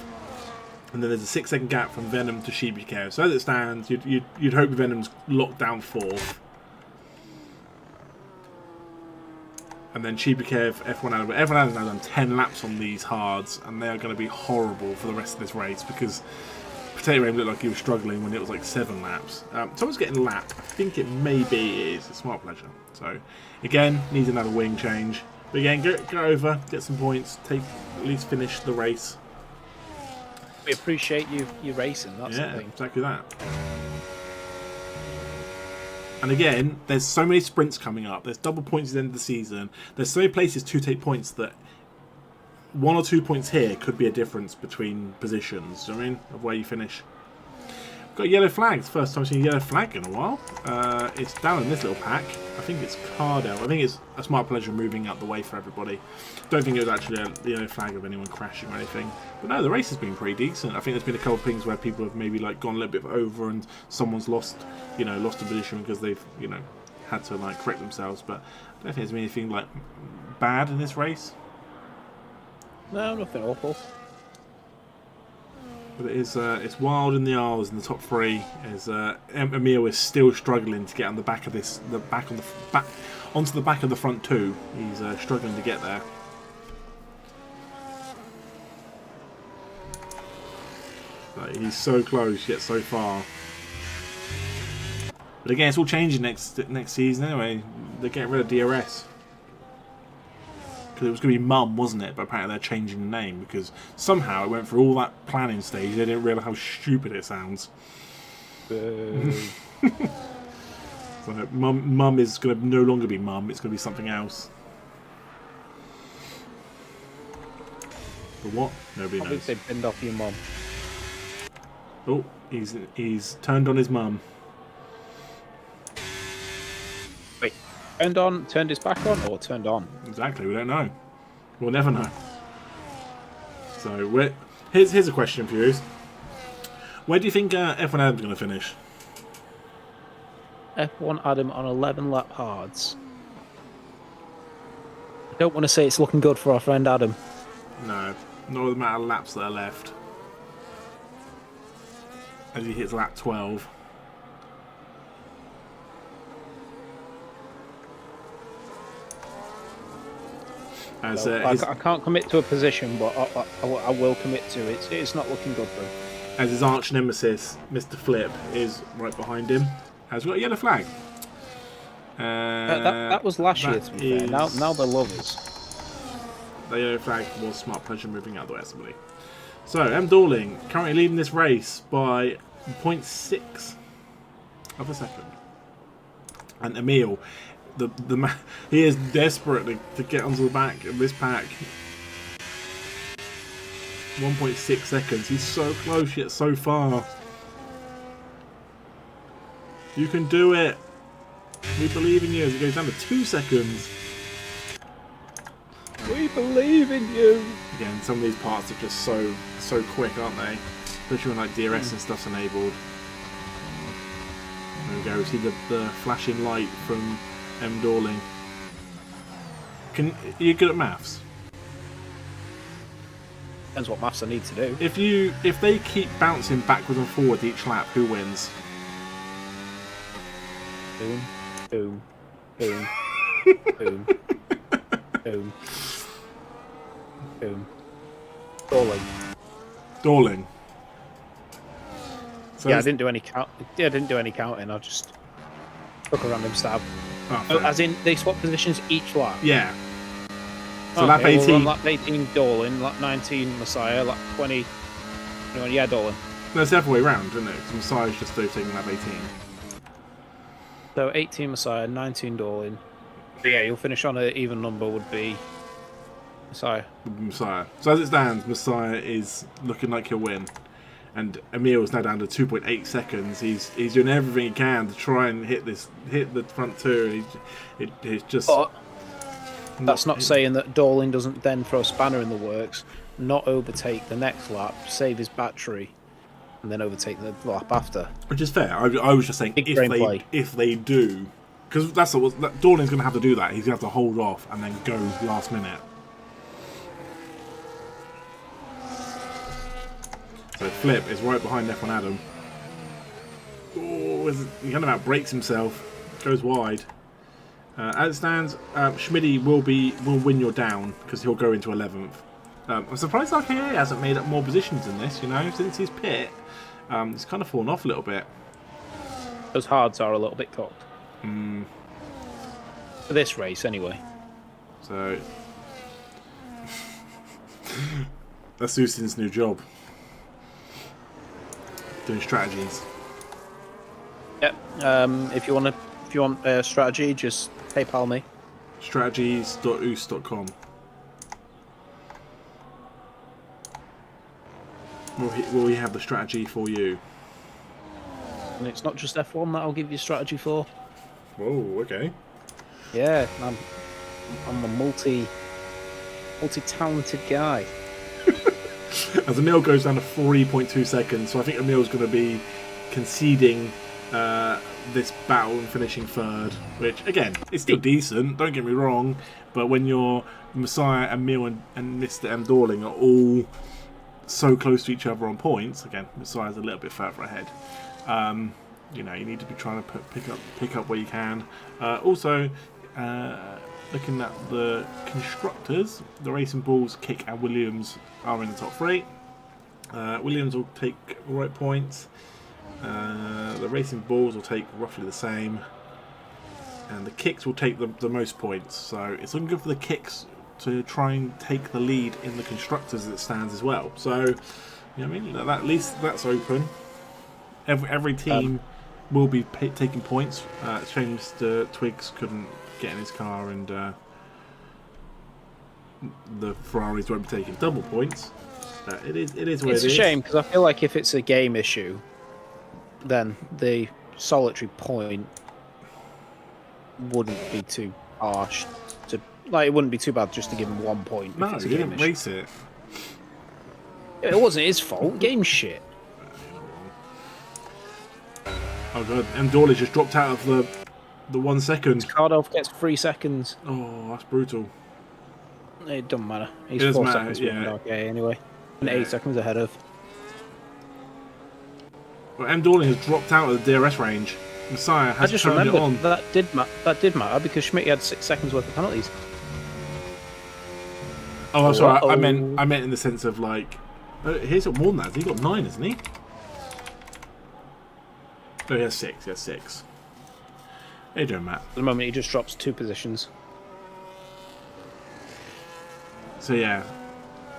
And then there's a 6-second gap from Venom to Shibikev. So as it stands, you'd hope Venom's locked down 4th. And then Shibikev, F1 Adam. F1 Adam's now done 10 laps on these hards, and they are going to be horrible for the rest of this race because Potato Aim looked like he was struggling when it was like 7 laps. Someone's getting lapped. I think it maybe is a Smart Pleasure. So again, needs another wing change. But again, go over, get some points, at least finish the race. We appreciate you racing, that's the thing. Exactly that. And again, there's so many sprints coming up. There's double points at the end of the season. There's so many places to take points that 1 or 2 points here could be a difference between positions. Do you know what I mean? Of where you finish. Got yellow flags. First time I've seen a yellow flag in a while. It's down in this little pack. I think it's Cardell. I think it's a Smart Pleasure moving out the way for everybody. Don't think it was actually a yellow flag of anyone crashing or anything. But no, the race has been pretty decent. I think there's been a couple of things where people have maybe like gone a little bit over and someone's lost a position because they've had to like correct themselves. But I don't think there's been anything like bad in this race. No, nothing awful. But it is, it's wild in the Isles in the top 3. As Emil is still struggling to get on the back of this, onto the back of the front 2. He's struggling to get there. But he's so close yet so far. But again, it's all changing next season anyway. They're getting rid of DRS. Because it was going to be Mum, wasn't it? But apparently they're changing the name because somehow it went through all that planning stage. They didn't realise how stupid it sounds. So Mum is going to no longer be Mum. It's going to be something else. But what? Nobody knows. I think they binned off your mum. Oh, he's turned on his mum. Wait, turned his back on, or turned on? Exactly, we don't know. We'll never know. So here's a question for you. Where do you think F1 Adam's going to finish? F1 Adam on 11 lap hards. I don't want to say it's looking good for our friend Adam. No, not with the amount of laps that are left. As he hits lap 12. As, I can't commit to a position, but I will commit to it. It's not looking good for him. As his arch nemesis, Mr. Flip, is right behind him. Has got a yellow flag. That was last year, to be fair. Now they're lovers. The yellow flag was smart pleasure moving out of the way of somebody. So, M. Dorling currently leading this race by 0.6 of a second. And Emil, he is desperate to get onto the back of this pack. 1.6 seconds. He's so close yet so far. You can do it. We believe in you as it goes down to 2 seconds. We believe in you. Again, some of these parts are just so quick, aren't they? Especially when like DRS and stuff's enabled. There we go. See the flashing light from M. Dorling. Are you good at maths? Depends what maths I need to do. If they keep bouncing backwards and forward each lap, who wins? Boom, boom, boom, boom, boom, boom. Dorling. So yeah, I didn't do any counting. I just took a random stab. Oh, as in, they swap positions each lap. Yeah. So okay, lap 18. Well, lap 18, Dorling. Lap 19, Messiah. Lap 20. Yeah, Dorling. No, it's the other way round, isn't it? Because Messiah's just overtaking lap 18. So 18 Messiah, 19 Dorling. But yeah, you'll finish on an even number would be Messiah. So as it stands, Messiah is looking like he'll win. And Emil is now down to 2.8 seconds. He's doing everything he can to try and hit the front two. It's just. But that's not saying that Dorling doesn't then throw a spanner in the works, not overtake the next lap, save his battery, and then overtake the lap after. Which is fair. I was just saying if they do, because that's what Dorling's going to have to do that. He's going to have to hold off and then go last minute. So Flip is right behind F1 Adam. Oh, he kind of out breaks himself, goes wide. As it stands, Schmidty will win your down because he'll go into 11th. I'm surprised RKA hasn't made up more positions in this. Since his pit, he's kind of fallen off a little bit. Those hards are a little bit cocked. For this race, anyway. So that's Ustin's new job. Doing strategies. Yep. If you want a strategy, just PayPal me. Strategies.oos.com. Will we have the strategy for you? And it's not just F1 that I'll give you strategy for. Whoa, okay. Yeah, I'm a multi-talented guy. As Emil goes down to 3.2 seconds, so I think Emil's going to be conceding this battle and finishing third, which, again, is still decent, don't get me wrong, but when you're Messiah, Emil and Mr. M. Dorling are all so close to each other on points, again, Messiah's a little bit further ahead, you need to be trying to pick up where you can. Also, looking at the constructors, the Racing Bulls, Kick and Williams are in the top 3. Williams will take right points. The Racing Bulls will take roughly the same. And the Kicks will take the most points. So it's looking good for the Kicks to try and take the lead in the constructors as it stands as well. So, at least that's open. Every team will be taking points. It's a shame Mr. Twiggs couldn't get in his car and the Ferraris won't be taking double points. It is what it is. It's a shame because I feel like if it's a game issue, then the solitary point wouldn't be too harsh. It wouldn't be too bad just to give him 1 point. No, he didn't race it. It wasn't his fault. Game shit. Oh, good. M. Dawley just dropped out of the 1 second. Cardolph gets 3 seconds. Oh, that's brutal. It doesn't matter. He's It doesn't 4 matter, seconds yeah. behind RK anyway. And 8 seconds ahead of. Well, M. Dawley has dropped out of the DRS range. Messiah has I just turned it remembered on. that did matter because Schmidt had 6 seconds worth of penalties. Oh, I'm sorry. I meant in the sense of like, he's got more than that. He's got 9, hasn't he? No, he has 6. He has 6. How you doing, Matt? At the moment, he just drops 2 positions. So yeah,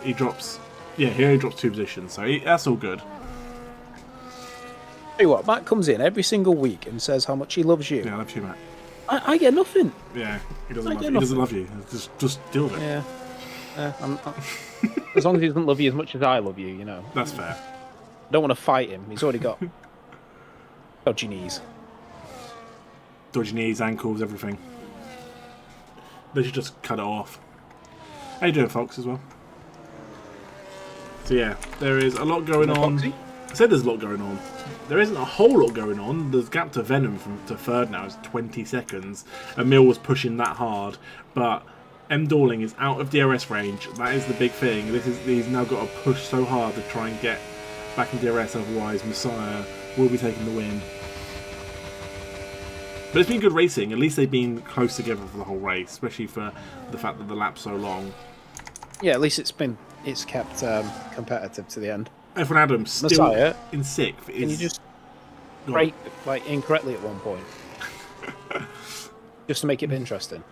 he drops. Yeah, here he drops 2 positions. So that's all good. Tell you what, Matt comes in every single week and says how much he loves you. Yeah, I love you, Matt. I get nothing. Yeah, he doesn't love you. Just deal with it. Yeah. As long as he doesn't love you as much as I love you, you know. That's fair. I don't want to fight him. He's already got dodgy knees. Dodgy knees, ankles, everything. They should just cut it off. How you doing, folks, as well? So yeah, there is a lot going on. Foxy? I said there's a lot going on. There isn't a whole lot going on. The gap to Venom to third now is 20 seconds. Emil was pushing that hard, but M. Dawling is out of DRS range. That is the big thing. He's now got to push so hard to try and get back in DRS, otherwise Messiah will be taking the win. But it's been good racing. At least they've been close together for the whole race, especially for the fact that the lap's so long. Yeah, at least it's kept competitive to the end. F1 Adams still Messiah, in 6th. Can you just brake like incorrectly at one point, just to make it interesting?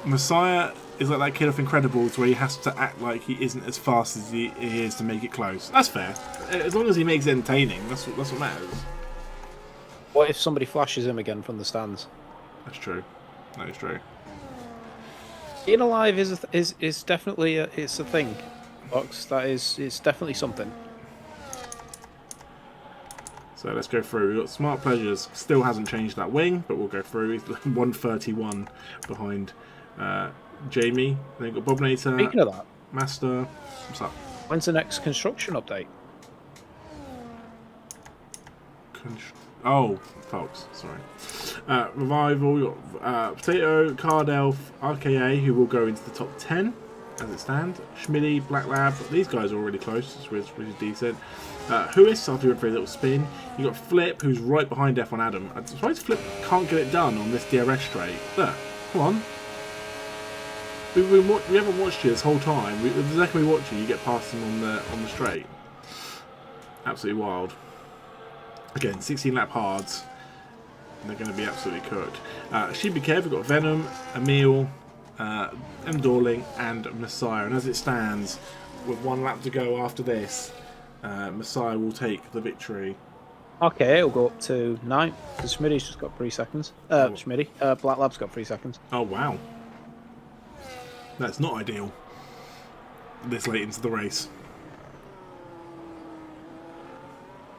Messiah is like that kid of Incredibles where he has to act like he isn't as fast as he is to make it close. That's fair. As long as he makes it entertaining, that's what matters. What if somebody flashes him again from the stands? That's true. That is true. Being alive is definitely it's a thing, Box. It's definitely something. So let's go through. We've got Smart Pleasures. Still hasn't changed that wing, but we'll go through. He's 131 behind Jamie. Then we've got Bobnator. Speaking of that, Master. What's up? when's the next construction update? Oh, folks, sorry. Revival, we got Potato, Card Elf, RKA, who will go into the top 10 as it stands. Schmidty, Black Lab, these guys are already close, which is decent. Whois, after he went for a little spin. You got Flip, who's right behind F1 Adam. I'm surprised Flip can't get it done on this DRS straight. Look, come on. We haven't watched you this whole time. The second we watch you, you get past him on the straight. Absolutely wild. Again, 16 lap hards. And they're going to be absolutely cooked. She'd be careful. We've got Venom, Emil, M. Dawling, and Messiah. And as it stands, with 1 lap to go after this, Messiah will take the victory. Okay, it'll go up to 9 because Schmidty's just got 3 seconds. Schmitty, Black Lab's got 3 seconds. Oh wow, that's not ideal. This late into the race.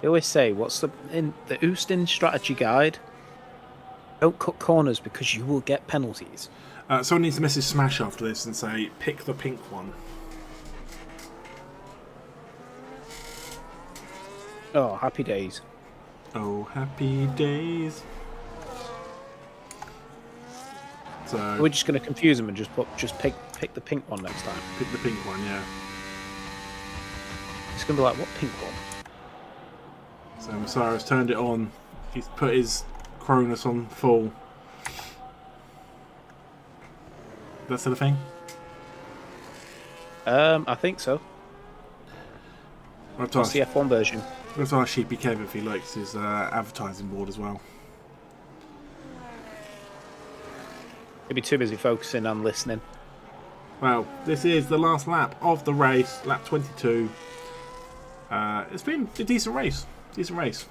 They always say, in the Oostin strategy guide? Don't cut corners because you will get penalties. Someone needs to message Smash after this and say, pick the pink one. Oh, happy days. Oh, happy days. So We're just going to confuse them and just pick the pink one next time. pick the pink one, yeah. It's going to be like, what pink one? So Messiah has turned it on. He's put his Cronus on full. That's still a thing? I think so. I'll have to That's the F1 version. I'll have to ask Sheepy Kev if he likes his advertising board as well. He'll be too busy focusing on listening. Well, this is the last lap of the race, lap 22. It's been a decent race. Decent race.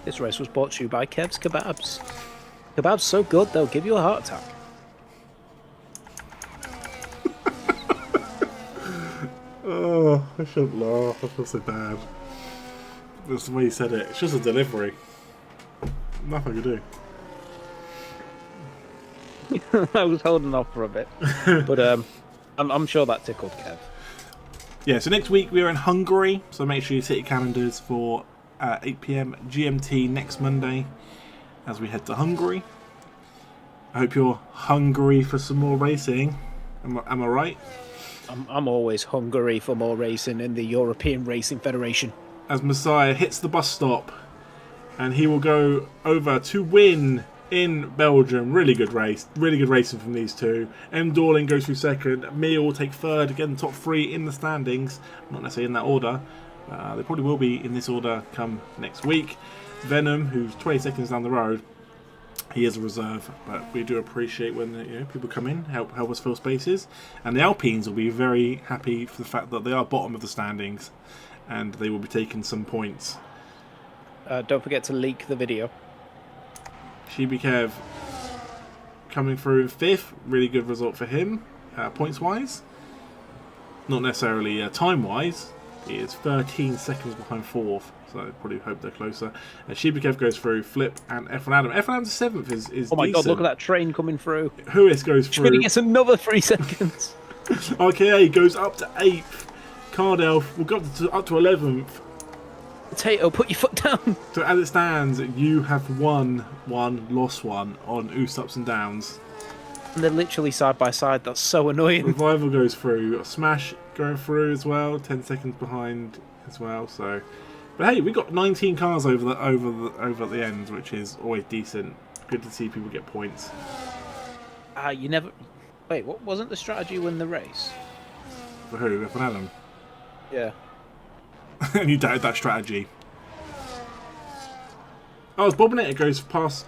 This race was brought to you by Kev's Kebabs. Kebabs so good they'll give you a heart attack. Oh, I shouldn't laugh. I feel so bad. That's the way you said it. It's just a delivery. Nothing I can do. I was holding off for a bit, but I'm sure that tickled Kev. Yeah, so next week we are in Hungary, so make sure you set your calendars for 8 PM GMT next Monday as we head to Hungary. I hope you're hungry for some more racing. Am I right? I'm always hungry for more racing in the European Racing Federation. As Messiah hits the bus stop, and he will go over to win in Belgium. Really good race. Really good racing from these two. M. Dorling goes through second. Mia will take third. Again, top three in the standings. Not necessarily in that order. They probably will be in this order come next week. Venom, who's 20 seconds down the road, he is a reserve, but we do appreciate when people come in, help us fill spaces. And the Alpines will be very happy for the fact that they are bottom of the standings, and they will be taking some points. Don't forget to leak the video. Shibikev coming through in fifth, really good result for him, points-wise. Not necessarily time-wise. He is 13 seconds behind fourth, so I probably hope they're closer. Shibikev goes through, Flip, and F1 Adam. F1 Adam's seventh is oh my decent. god, look at that train coming through. Huis goes through. He gets another 3 seconds. RKA goes up to 8th. Cardelf will go up to 11th. Potato, put your foot down. So as it stands, you have won one, lost one on Oost Ups and Downs. And they're literally side by side. That's so annoying. Revival goes through. Smash going through as well. 10 seconds behind as well. So, but hey, we got 19 cars over at the end, which is always decent. Good to see people get points. You never. Wait, what wasn't the strategy win the race? For who? F1 Adam. Yeah. And you doubted that strategy. Oh, it's Bobinetta goes past.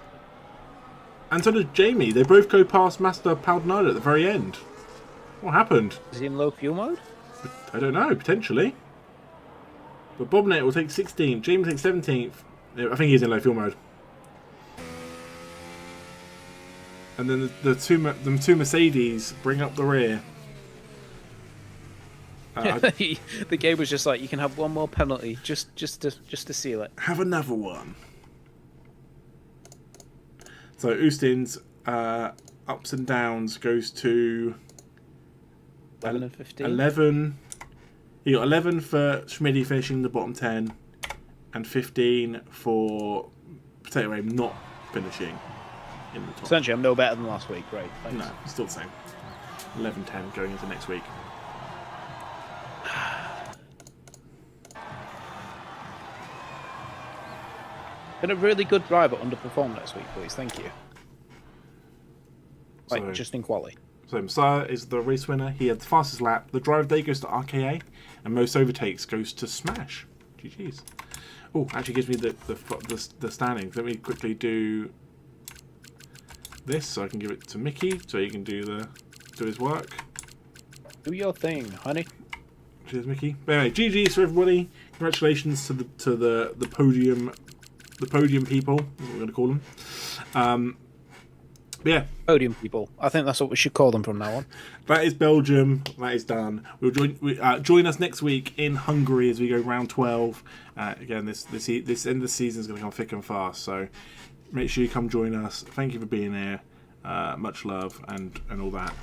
And so does Jamie. They both go past Master Paldonado at the very end. What happened? Is he in low fuel mode? I don't know, potentially. But Bobinetta will take 16th. Jamie takes 17th. I think he's in low fuel mode. And then the two Mercedes bring up the rear. The game was just like, you can have one more penalty just to seal it. Have another one. So Austin's ups and downs goes to 11 and 15. 11. You got 11 for Schmidty finishing the bottom 10, and 15 for Potato Aim not finishing in the top. Essentially, I'm no better than last week. Great, thanks. No, still the same. 11-10 going into next week. Been a really good driver underperform next week, please. Thank you. Like, So- just in quali. So Messiah is the race winner. He had the fastest lap. The drive day goes to RKA, and most overtakes goes to Smash. GG's. Oh, actually gives me the standings. Let me quickly do this so I can give it to Mickey so he can do his work. Do your thing, honey. Cheers, Mickey. But anyway, GG's for everybody. Congratulations to the podium people. Is what we're going to call them. But yeah, Podium people. I think that's what we should call them from now on. that is Belgium. That is done. We'll join us next week in Hungary as we go round 12. Again, this end of the season is going to come thick and fast. So make sure you come join us. Thank you for being here. Much love and all that.